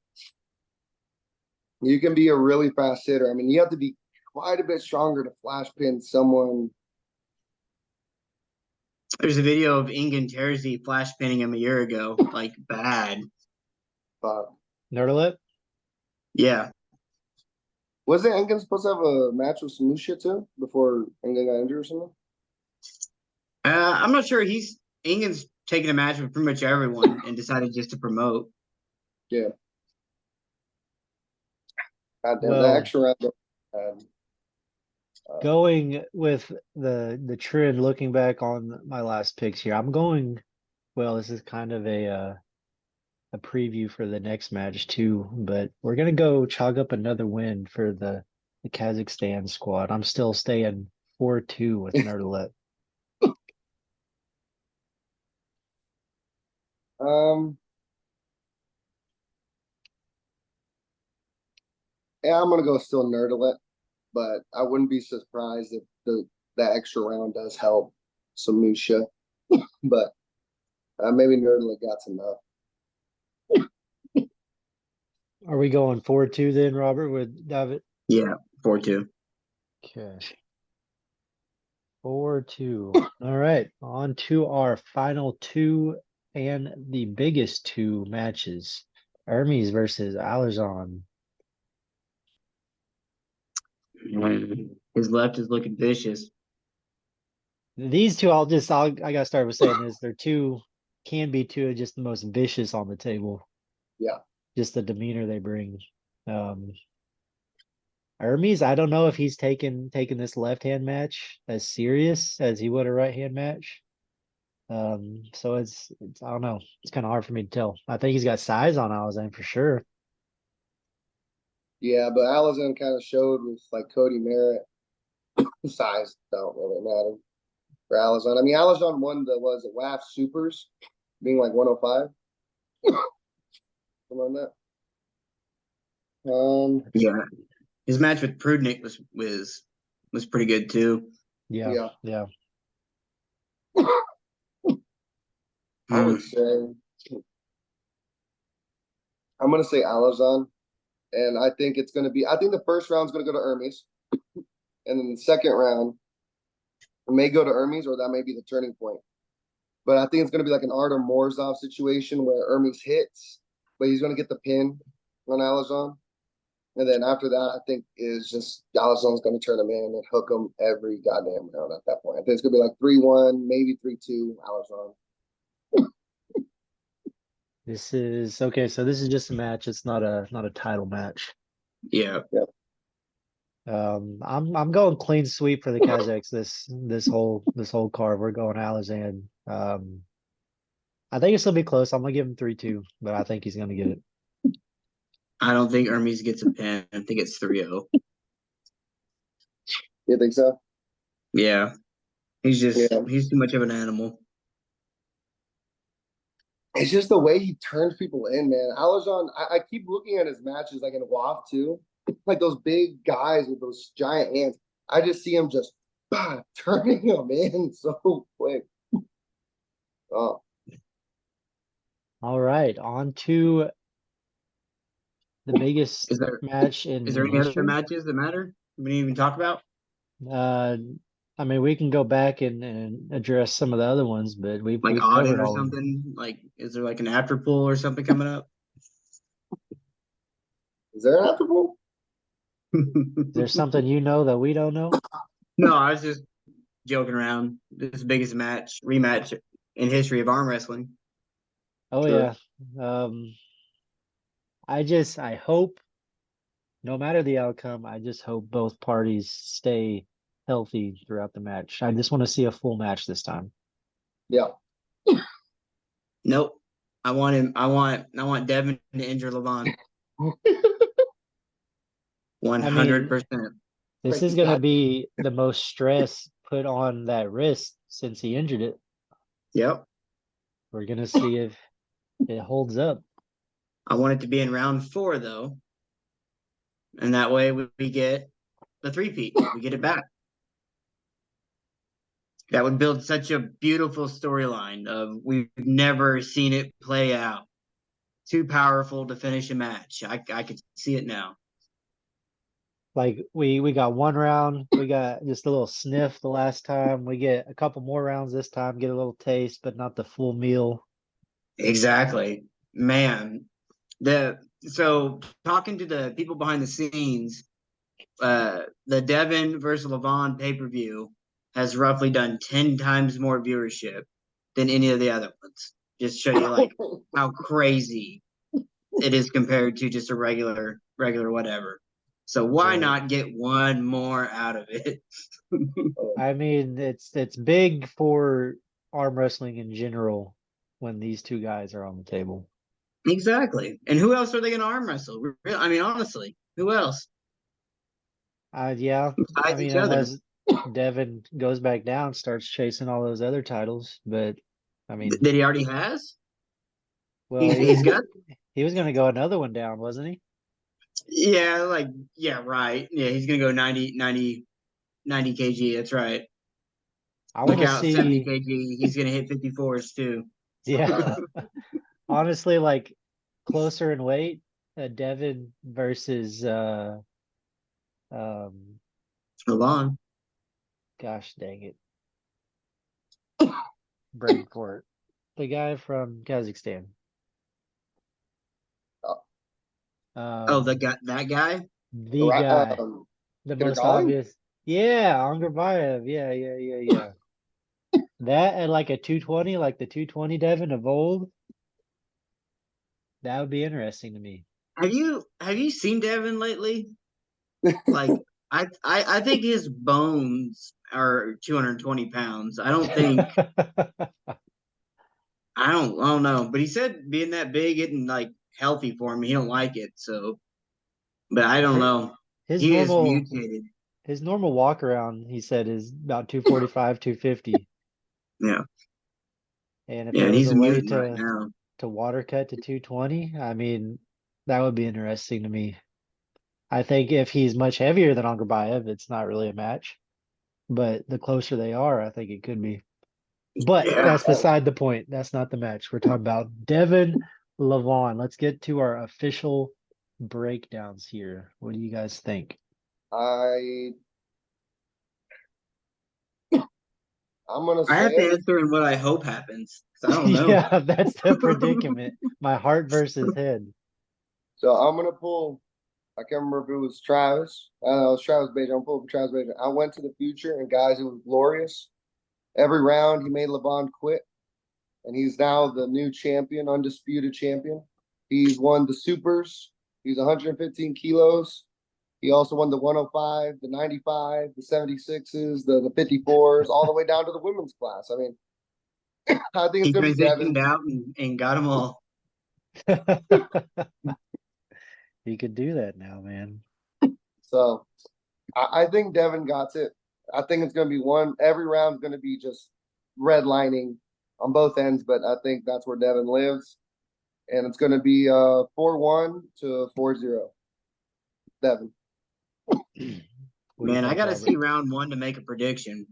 you can be a really fast hitter. I mean, you have to be quite a bit stronger to flash pin someone. There's a video of Ingen Terzi flash pinning him a year ago, like bad. Nerdalip? Yeah. Wasn't Engen supposed to have a match with Samusha too before Engen got injured or something? I'm not sure. Ingen's taken a match with pretty much everyone and decided just to promote. Yeah. God damn, that Well, extra round. going with the trend, looking back on my last picks here, I'm going. Well, this is kind of a preview for the next match too, but we're gonna go chalk up another win for the Kazakhstan squad. I'm still staying 4-2 with Nerdalip. Yeah, I'm gonna go still Nerdlet, but I wouldn't be surprised if that extra round does help Samusha. But maybe Nerdlet got enough. Are we going 4-2 then, Robert, with David? Yeah, 4-2. Okay. 4-2. All right, on to our final two and the biggest two matches. Hermes versus Alazon. His left is looking vicious. These two, I gotta start with saying this. Can be two of just the most vicious on the table. Yeah. Just the demeanor they bring. Hermes, I don't know if he's taken this left-hand match as serious as he would a right-hand match. So it's I don't know. It's kind of hard for me to tell. I think he's got size on Alazan for sure. Yeah, but Alazan kind of showed with like Cody Merritt. Size don't really matter for Alazan. I mean, Alazan won the WAF Supers, being like 105. Something like that. Yeah. His match with Prudnik was pretty good too. Yeah. I would say I'm gonna say Alazan, and I think it's gonna be. I think the first round's gonna go to Hermes, and then the second round may go to Hermes, or that may be the turning point. But I think it's gonna be like an Artem Morzov situation where Hermes hits, but he's gonna get the pin on Alazan. And then after that, I think is just Alazan's going to turn him in and hook him every goddamn round at that point. I think it's going to be like 3-1, maybe 3-2, Alazan. This is okay. So this is just a match. It's not a title match. Yeah. I'm going clean sweep for the Kazakhs this whole card. We're going Alazan. I think it's gonna be close. I'm gonna give him 3-2, but I think he's gonna get it. I don't think Hermes gets a pin. I think it's 3-0. You think so? Yeah. He's too much of an animal. It's just the way he turns people in, man. Alazan, I keep looking at his matches like in WAF too. Like those big guys with those giant hands. I just see him just turning them in so quick. Oh. All right, on to the biggest match in Is there any history. other matches that matter we didn't even talk about? I mean, we can go back and address some of the other ones, but we've Like covered Auden or all of them. something? Like, is there like an after pool or something coming up? Is there an after pool? Is there something you know that we don't know? No, I was just joking around. This is the biggest rematch in history of arm wrestling. Oh Sure. yeah. I hope, no matter the outcome, I just hope both parties stay healthy throughout the match. I just want to see a full match this time. Yeah. Nope. I want Devin to injure Levon. 100%. This is going to be the most stress put on that wrist since he injured it. Yep. We're gonna see if it holds up. I want it to be in round 4 though, and that way we get the 3-peat. We get it back. That would build such a beautiful storyline of we've never seen it play out. Too powerful to finish a match. I could see it now. Like we got one round, we got just a little sniff the last time. We get a couple more rounds this time, get a little taste, but not the full meal. Exactly. Man. So talking to the people behind the scenes, the Devin versus Levon pay-per-view has roughly done 10 times more viewership than any of the other ones. Just show you like how crazy it is compared to just a regular whatever. So why Right. not get one more out of it? I mean, it's big for arm wrestling in general when these two guys are on the table. Exactly. And who else are they going to arm wrestle? I mean, honestly, who else Yeah, I besides mean, each other? unless Devin goes back down, starts chasing all those other titles, but I mean, That he already has? well, He's got, he was gonna go another one down, wasn't he? yeah, right. Yeah, he's going to go 90 kg. That's right. I want Look to out, 70 see, kg. He's going to hit 54s too. yeah, honestly, like closer in weight, Devin versus um, Levon. gosh dang it, brain fart, the guy from Kazakhstan. Oh, Um, that guy? the guy, the most Kiddergaling? obvious. Yeah, Angarbayev. Yeah. That at like a 220, like the 220 Devin of old, that would be interesting to me. Have you seen Devin lately? Like I think his bones are 220 pounds. I don't know. But he said being that big isn't like healthy for him. He don't like it. So but I don't know. His He is normal mutated. his normal walk around, he said, is about 245, 250. Yeah. And if Yeah, there and was he's a a way mutant right now. to water cut to 220, I mean, that would be interesting to me. I think if he's much heavier than Angarbayev, it's not really a match. But the closer they are, I think it could be. But Yeah. that's beside the point. That's not the match. We're talking about Devin Levon. Let's get to our official breakdowns here. What do you guys think? I'm gonna I say have to it. answer in what I hope happens. 'Cause I don't know. Yeah, that's the predicament. My heart versus head. So I'm gonna pull. I can't remember if it was Travis. It was Travis Bajan. I'm pulling for Travis Bajan. I went to the future, and guys, it was glorious. Every round, he made Levon quit, and he's now the new champion, undisputed champion. He's won the supers. He's 115 kilos. He also won the 105, the 95, the 76s, the 54s, all the way down to the women's class. I mean, I think He it's gonna be Devin. transitioned out and got them all. You could do that now, man. So I think Devin got it. I think it's gonna be one. Every round's gonna be just redlining on both ends, but I think that's where Devin lives, and it's gonna be 4-1 to 4-0. Devin. What do you Man, I think, got to Robert? see round 1 to make a prediction.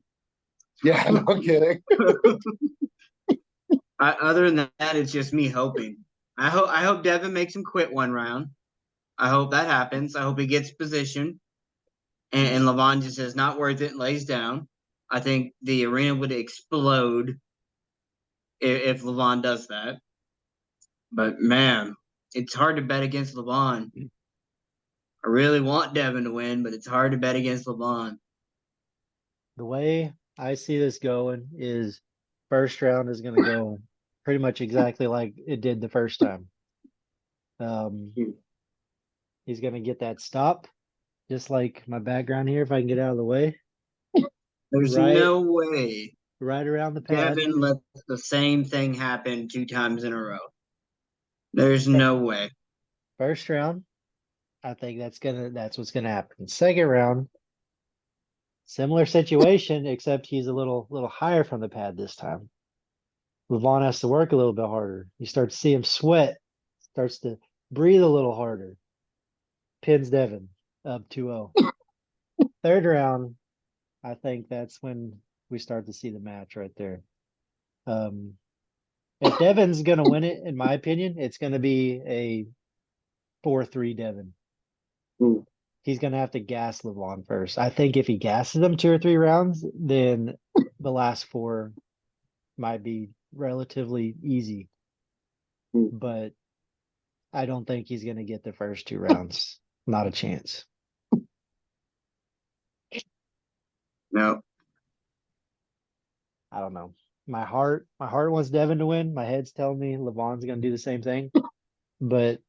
Yeah, no kidding. Other than that, it's just me hoping. I hope Devin makes him quit one round. I hope that happens. I hope he gets position, and Levon just says not worth it and lays down. I think the arena would explode if Levon does that. But man, it's hard to bet against Levon. I really want Devin to win, but it's hard to bet against Levon. The way I see this going is first round is going to go pretty much exactly like it did the first time. He's going to get that stop, just like my background here, if I can get out of the way. There's Right. no way Right around the pad. Devin lets the same thing happen 2 times in a row. There's no way. First round, I think that's what's gonna happen. Second round, similar situation, except he's a little higher from the pad this time. Levon has to work a little bit harder. You start to see him sweat, starts to breathe a little harder. Pins Devin up 2-0. Third round, I think that's when we start to see the match right there. If Devin's gonna win it, in my opinion, it's gonna be a 4-3 Devin. Hmm. He's gonna have to gas Levon first. I think if he gasses him 2 or 3 rounds, then the last 4 might be relatively easy. Hmm. But I don't think he's gonna get the first 2 rounds. Not a chance. No. I don't know. My heart wants Devin to win. My head's telling me Levon's gonna do the same thing. But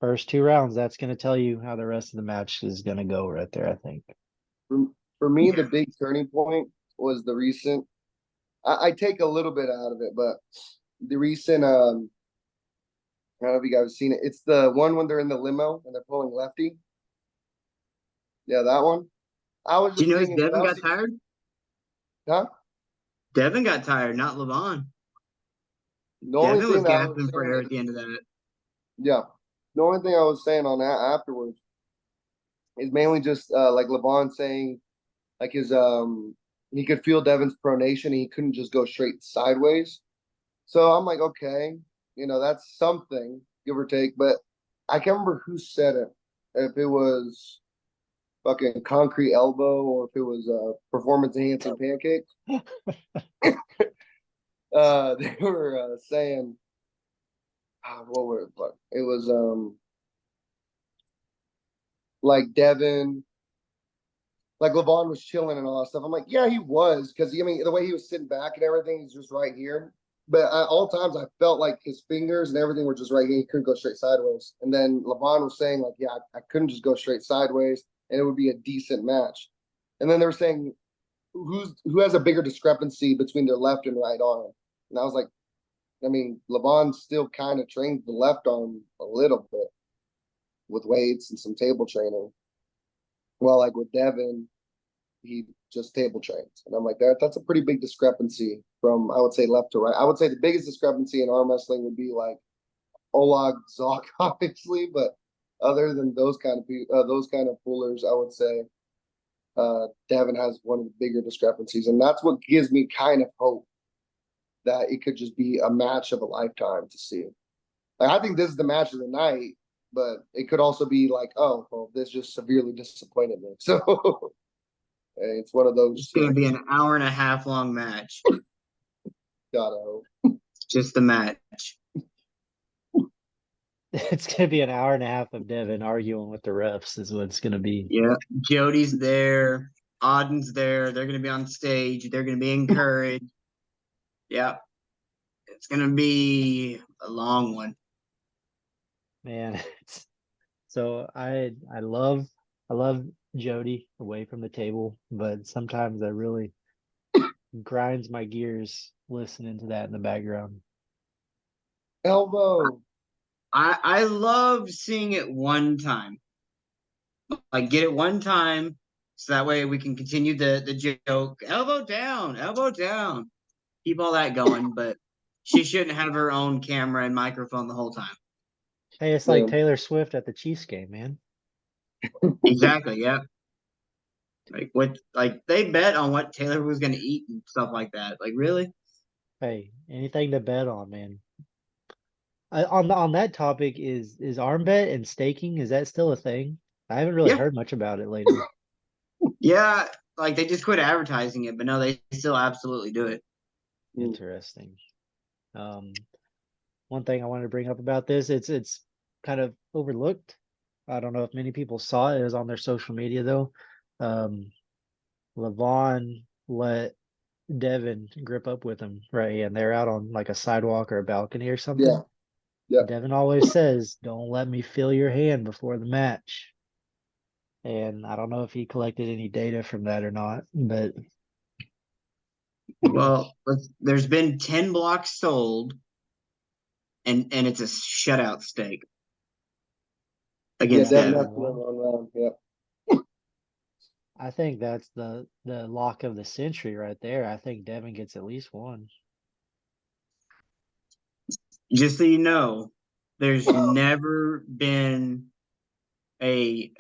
first 2 rounds, that's gonna tell you how the rest of the match is gonna go right there, I think. For me, the big turning point was the recent. I take a little bit out of it, but the recent. I don't know if you guys have seen it. It's the one when they're in the limo and they're pulling lefty. Yeah, that one. I was Do just you notice thinking, Devin got tired? huh? Devin got tired, not Levon. The only Devin was thing that I was gasping for air saying, at the end of that. yeah, the only thing I was saying on that afterwards is mainly just like Levon saying, like he could feel Devin's pronation. And he couldn't just go straight sideways. So I'm like, okay, that's something, give or take. But I can't remember who said it. If it was fucking concrete elbow or if it was performance enhancing pancake. They were saying, what were it? Fuck. It was like Devin, like Levon was chilling and all that stuff. I'm like, yeah, he was, because I mean the way he was sitting back and everything, he's just right here. But at all times, I felt like his fingers and everything were just right here. He couldn't go straight sideways. And then Levon was saying, like, yeah, I couldn't just go straight sideways, and it would be a decent match. And then they were saying, who has a bigger discrepancy between their left and right arm? And I was like, I mean, Levon still kind of trained the left arm a little bit with weights and some table training. Well, like with Devin, he just table trains. And I'm like, that's a pretty big discrepancy from, I would say, left to right. I would say the biggest discrepancy in arm wrestling would be like Olag Zoc, obviously, but other than those kind of pullers, I would say Devin has one of the bigger discrepancies. And that's what gives me kind of hope that it could just be a match of a lifetime to see. Like, I think this is the match of the night, but it could also be like, oh, well, this just severely disappointed me. So it's one of those. It's going to be an hour and a half long match. Gotta hope. Just the match. It's gonna be an hour and a half of Devin arguing with the refs is what it's gonna be. Yeah. Jody's there. Auden's there. They're going to be on stage. They're going to be encouraged. Yeah. It's going to be a long one. Man, so I love Jody away from the table, but sometimes that really grinds my gears listening to that in the background. Elbow. I love seeing it one time. Like, get it one time so that way we can continue the joke. Elbow down. Keep all that going, but she shouldn't have her own camera and microphone the whole time. Hey, it's like Taylor Swift at the Chiefs game, man. Exactly, yeah. Like they bet on what Taylor was gonna eat and stuff like that. Like, really? Hey, anything to bet on, man. On that topic, is arm bet and staking, is that still a thing? I haven't really Yeah. heard much about it lately. Yeah, like they just quit advertising it, but no, they still absolutely do it. Interesting. One thing I wanted to bring up about this, it's kind of overlooked. I don't know if many people saw it. It was on their social media though. Levon let Devin grip up with him, right? And they're out on like a sidewalk or a balcony or something. Yeah. Yeah. Devin always says, "Don't let me feel your hand before the match." And I don't know if he collected any data from that or not, but Well, there's been 10 blocks sold, and it's a shutout stake against Devin Devin. has to win one round. Yeah. I think that's the lock of the century right there. I think Devin gets at least one. just so you know, there's never been a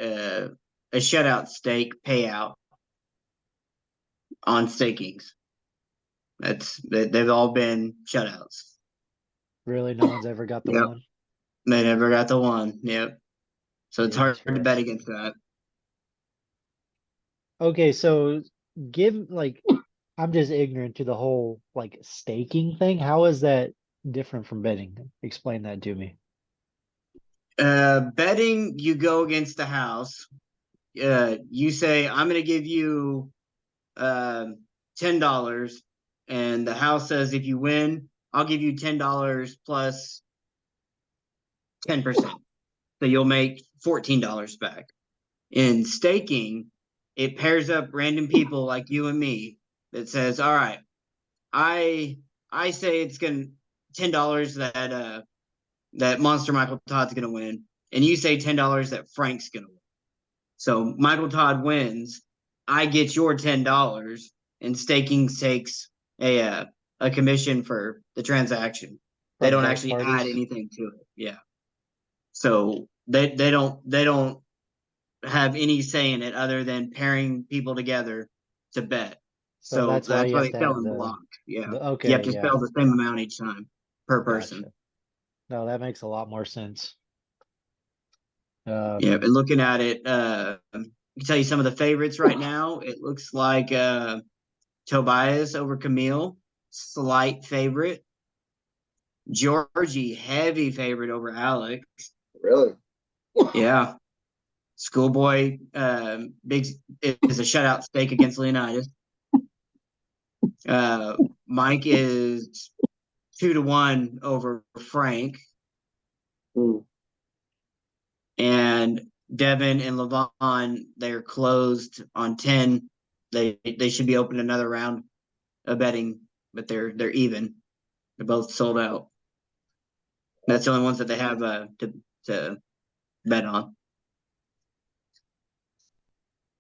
shutout stake payout on stakings. They've all been shutouts. Really, no one's ever got the Yep. one. They never got the one. Yep. So it's hard to bet Interesting. against that. Okay, so I'm just ignorant to the whole like staking thing. How is that different from betting? Explain that to me. Betting, you go against the house. You say, I'm going to give you $10, and the house says, if you win, I'll give you $10 plus 10%. So you'll make $14 back. In staking, it pairs up random people like you and me that says, all right, I say it's gonna $10 that Monster Michael Todd's gonna win, and you say $10 that Frank's gonna win. So Michael Todd wins, I get your $10, and staking takes a commission for the transaction. They From don't both actually add parties? anything to it. Yeah. So they don't have any say in it other than pairing people together to bet. So So that's why that's you why have they to sell have in block. Yeah. the You have okay, to yeah, spell the same amount each time per person. gotcha. No, that makes a lot more sense. Yeah. And looking at it, I can tell you some of the favorites right now. It looks like Tobias over Camille, slight favorite. Georgie, heavy favorite over Alex. Really? Yeah. Schoolboy, big is a shutout stake against Leonidas. Mike is 2-1 over Frank, and Devin and Levon, they're closed on 10. They should be open another round of betting, but they're even. They're both sold out. That's the only ones that they have to bet on.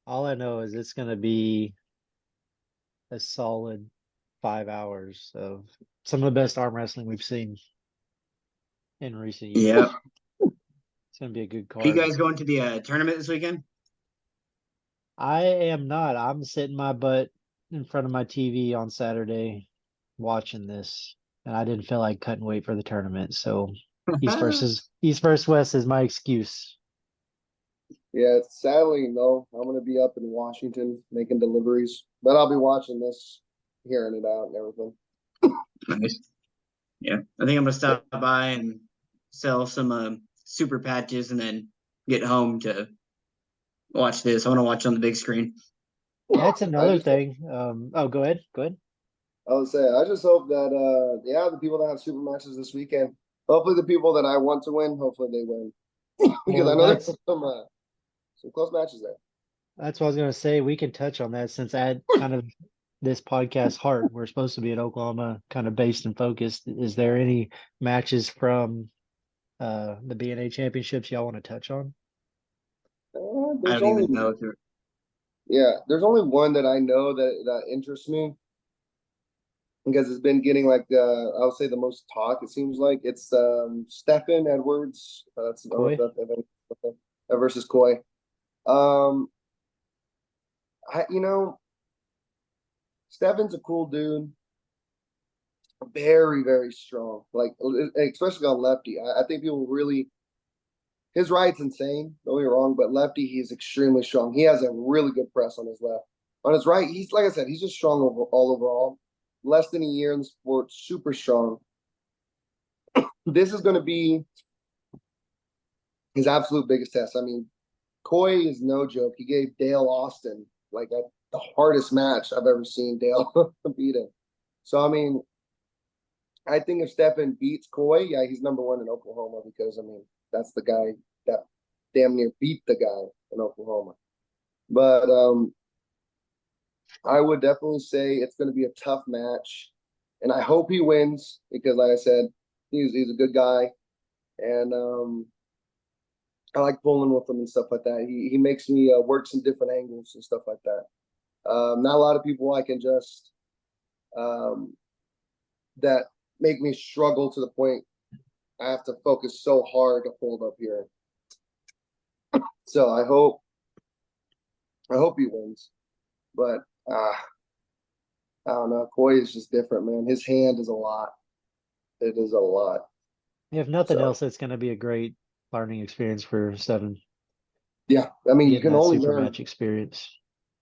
All I know is it's gonna be a solid 5 hours of some of the best arm wrestling we've seen in recent years. Yeah. It's gonna be a good Are you card. guys going to the tournament this weekend? I am not. I'm sitting my butt in front of my TV on Saturday watching this, and I didn't feel like cutting weight for the tournament. So East versus West is my excuse. Yeah, sadly, no. I'm gonna be up in Washington making deliveries, but I'll be watching this, hearing it out and everything. Nice. Yeah, I think I'm gonna stop by and sell some super patches and then get home to watch this. I want to watch on the big screen. That's I another just, thing. Oh, go ahead. Go ahead. I would say, I just hope that, the people that have super matches this weekend, hopefully the people that I want to win, hopefully they win, because Well, I know there's some close matches there. that's what I was gonna say. We can touch on that since at kind of this podcast heart, we're supposed to be in Oklahoma, kind of based and focused. Is there any matches from the BNA championships y'all want to touch on? I There's don't only even know if they're there's only one that I know that interests me because it's been getting like I would say the most talk. It seems like it's Stephen Edwards. That's Koi? versus Koi. Stefan's a cool dude. Very, very strong. Like especially on lefty. I think people really his right's insane, don't get me wrong, but lefty, he's extremely strong. He has a really good press on his left. On his right, he's like I said, he's just strong overall. Less than a year in the sport, super strong. This is going to be his absolute biggest test. I mean, Coy is no joke. He gave Dale Austin like the hardest match I've ever seen Dale beat him. So I mean, I think if Stephen beats Coy, yeah, he's number one in Oklahoma because I mean that's the guy that damn near beat the guy in Oklahoma. But I would definitely say it's going to be a tough match, and I hope he wins because, like I said, he's a good guy, and I like pulling with him and stuff like that. He makes me work some different angles and stuff like that. Not a lot of people I can just that make me struggle to the point I have to focus so hard to hold up here. So I hope he wins. But I don't know. Koi is just different, man. His hand is a lot. It is a lot. If nothing So else, it's going to be a great learning experience for Stefan. yeah, I mean, you Getting can that only super learn. match experience.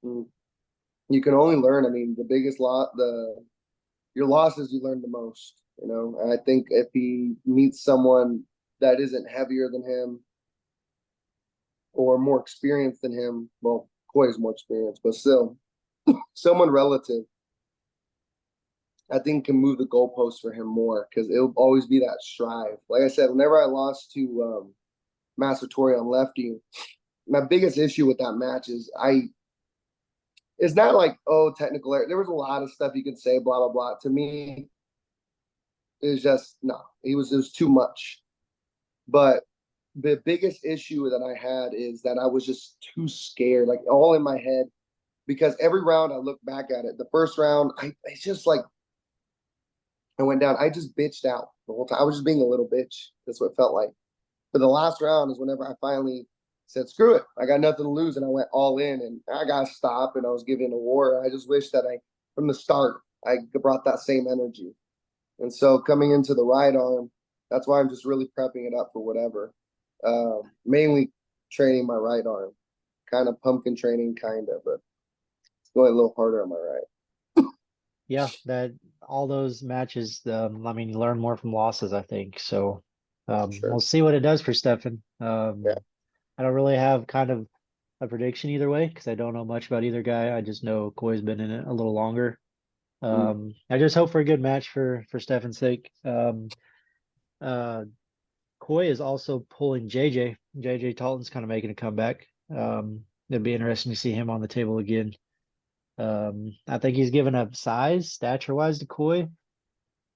You can only learn. I mean, the biggest your losses you learn the most. You know, and I think if he meets someone that isn't heavier than him or more experienced than him, well, Koi is more experienced, but still, someone relative, I think can move the goalposts for him more because it'll always be that strive. Like I said, whenever I lost to Massatori on lefty, my biggest issue with that match is it's not like, oh, technical error. There was a lot of stuff you could say, blah, blah, blah. To me, it was just, no, it was too much. But the biggest issue that I had is that I was just too scared, like all in my head, because every round I look back at it. The first round, it's just like, I went down. I just bitched out the whole time. I was just being a little bitch. That's what it felt like. But the last round is whenever I finally said, screw it. I got nothing to lose. And I went all in and I got stopped and I was giving a war. I just wish that from the start, I brought that same energy. And so coming into the right arm, that's why I'm just really prepping it up for whatever. Mainly training my right arm, kind of pumpkin training, kind of, but going a little harder on my right. Yeah, that all those matches, I mean, you learn more from losses, I think. So Sure. we'll see what it does for Stefan. Yeah. I don't really have kind of a prediction either way because I don't know much about either guy. I just know Koi's been in it a little longer. I just hope for a good match for Stefan's sake. Koi is also pulling JJ. JJ Talton's kind of making a comeback. It'd be interesting to see him on the table again. I think he's given up size, stature-wise to Koi.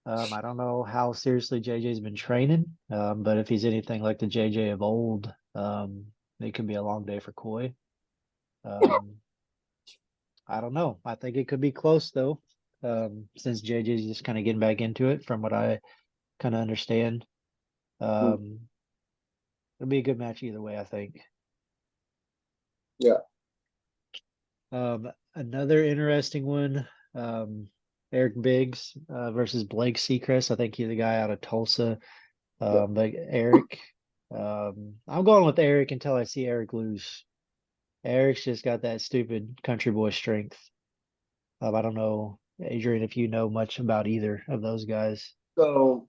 I don't know how seriously JJ's been training, but if he's anything like the JJ of old, it could be a long day for Koi. I don't know. I think it could be close though, since JJ's just kind of getting back into it from what I kind of understand. It'll be a good match either way, I think. Yeah. Another interesting one, Eric Biggs versus Blake Seacrest. I think he's the guy out of Tulsa. But Eric, I'm going with Eric until I see Eric lose. Eric's just got that stupid country boy strength. I don't know, Adrian, if you know much about either of those guys. So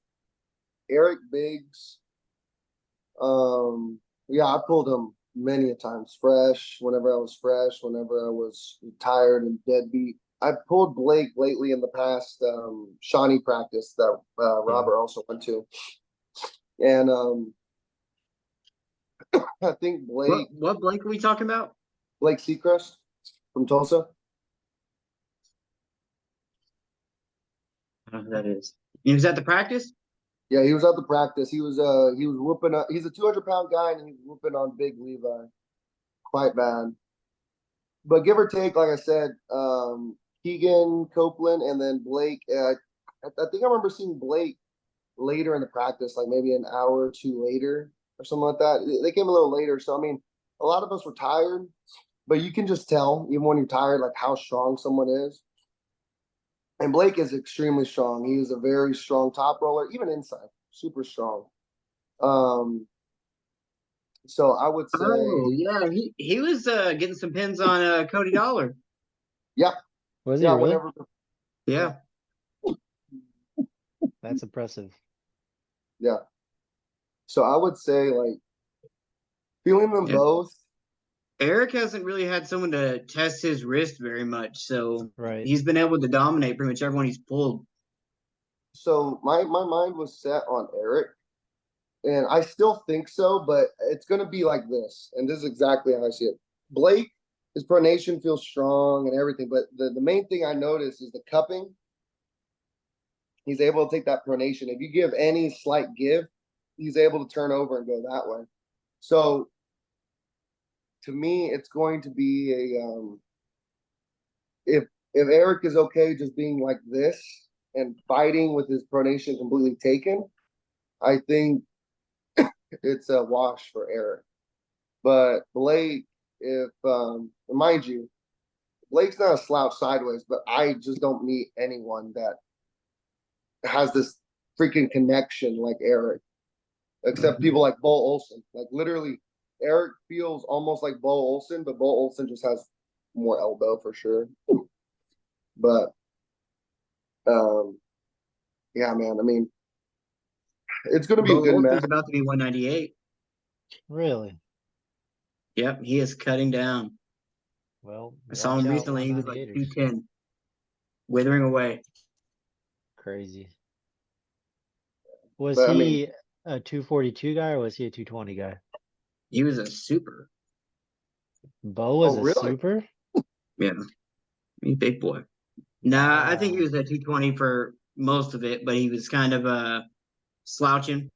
Eric Biggs, yeah, I pulled him many a times fresh, whenever I was fresh, whenever I was tired and deadbeat. I pulled Blake lately in the past Shawnee practice that Robert also went to. And I think What Blake are we talking about? Blake Seacrest from Tulsa. I don't know who that is. He was at the practice? Yeah, he was at the practice. He was whooping up. He's a 200-pound guy and he's whooping on Big Levi quite bad. But give or take, like I said, Keegan Copeland and then Blake. I think I remember seeing Blake later in the practice, like maybe an hour or two later or something like that. They came a little later. So, I mean, a lot of us were tired, but you can just tell, even when you're tired, like how strong someone is. And Blake is extremely strong. He is a very strong top roller, even inside, super strong. So I would say, Oh yeah, he was getting some pins on Cody Dollar. yeah, Was he yeah. really? Whenever, Yeah. That's impressive. yeah. So I would say, like, feeling them both. Eric hasn't really had someone to test his wrist very much, so Right. he's been able to dominate pretty much everyone he's pulled. So my mind was set on Eric, and I still think so, but it's going to be like this, and this is exactly how I see it. Blake, his pronation feels strong and everything, but the main thing I noticed is the cupping. He's able to take that pronation. If you give any slight give, he's able to turn over and go that way. So to me, it's going to be if Eric is okay just being like this and fighting with his pronation completely taken, I think it's a wash for Eric. But Blake, if mind you, Blake's not a slouch sideways, but I just don't meet anyone that has this freaking connection like Eric, except people like Bo Olsen. Like literally, Eric feels almost like Bo Olsen, but Bo Olsen just has more elbow for sure. But yeah, man. I mean, it's gonna be a Bo good Olsen's match. about to be 198. Really? Yep, he is cutting down. Well, I saw watch him out, recently. He was like 198ers. 210, withering away. Crazy. Was But I mean, he a 242 guy or was he a 220 guy? He was a super. Bo was oh a really? super? Yeah, he's a big boy. Nah, I think he Wow. was at 220 for most of it, but he was kind of slouching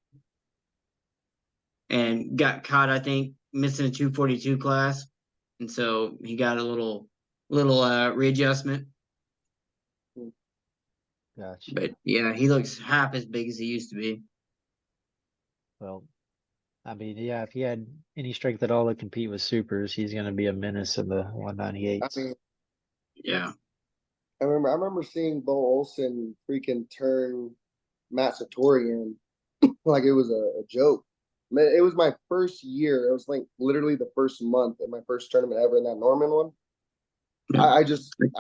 and got caught, I think, missing a 242 class. And so he got a little readjustment. Gotcha. But yeah, he looks half as big as he used to be. Well, I mean, yeah, if he had any strength at all to compete with supers, he's going to be a menace in the I 198s. mean, Yeah. I remember seeing Bo Olsen freaking turn Matt Satori in like it was a joke. Man, it was my first year. It was like literally the first month in my first tournament ever in that Norman one. I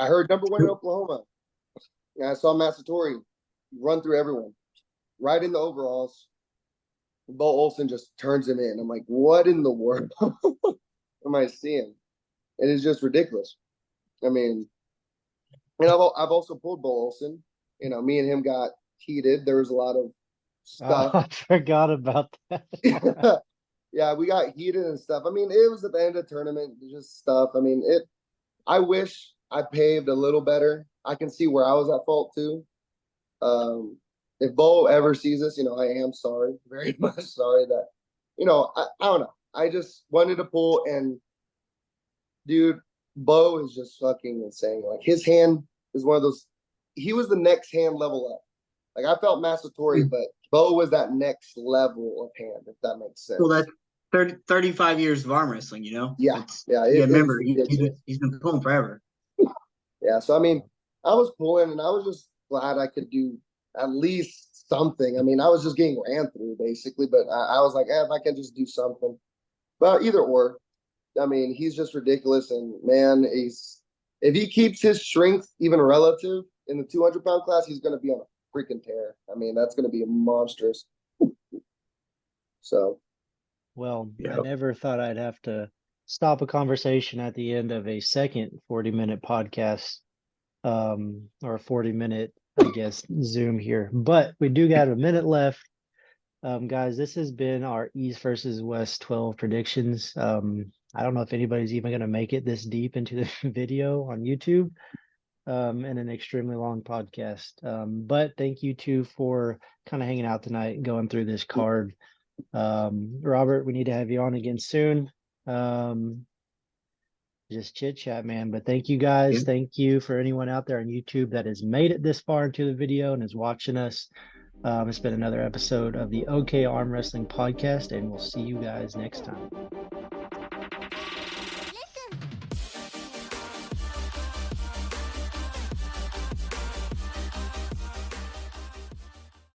heard number one in Oklahoma. And I saw Matt Satori run through everyone, right in the overalls. Bo Olsen just turns him in. I'm like, what in the world am I seeing? It is just ridiculous. I mean, and I've also pulled Bo Olsen. You know, me and him got heated. There was a lot of Oh, stuff. I forgot about that. Yeah, we got heated and stuff. I mean, it was at the end of the tournament, just stuff. I mean, I wish I paved a little better. I can see where I was at fault too. If Bo ever sees this, you know, I am sorry, very much sorry that, you know, I don't know. I just wanted to pull and, dude, Bo is just fucking insane. Like his hand is one of those. He was the next hand level up. Like I felt Massatori, but Bo was that next level of hand, if that makes sense. Well, that's 35 years of arm wrestling, you know? Yeah, yeah. Yeah, It was remember, ridiculous. he's been pulling forever. Yeah, so I mean, I was pulling, and I was just glad I could do at least something. I mean, I was just getting ran through basically, but I was like, if I can just do something. But either or, I mean, he's just ridiculous, and man, if he keeps his strength even relative in the 200-pound class, he's going to be on a freaking tear. I mean, that's going to be monstrous. So, Well, I Yeah. never thought I'd have to stop a conversation at the end of a second 40-minute podcast, or a 40-minute, I guess, Zoom here. But we do got a minute left. Guys, this has been our East versus West 12 predictions. I don't know if anybody's even going to make it this deep into the video on YouTube, in an extremely long podcast. But thank you two for kind of hanging out tonight and going through this card. Robert, we need to have you on again soon. Just chit chat, man. But thank you guys. Yeah. Thank you for anyone out there on YouTube that has made it this far into the video and is watching us. It's been another episode of the OK Arm Wrestling Podcast, and we'll see you guys next time.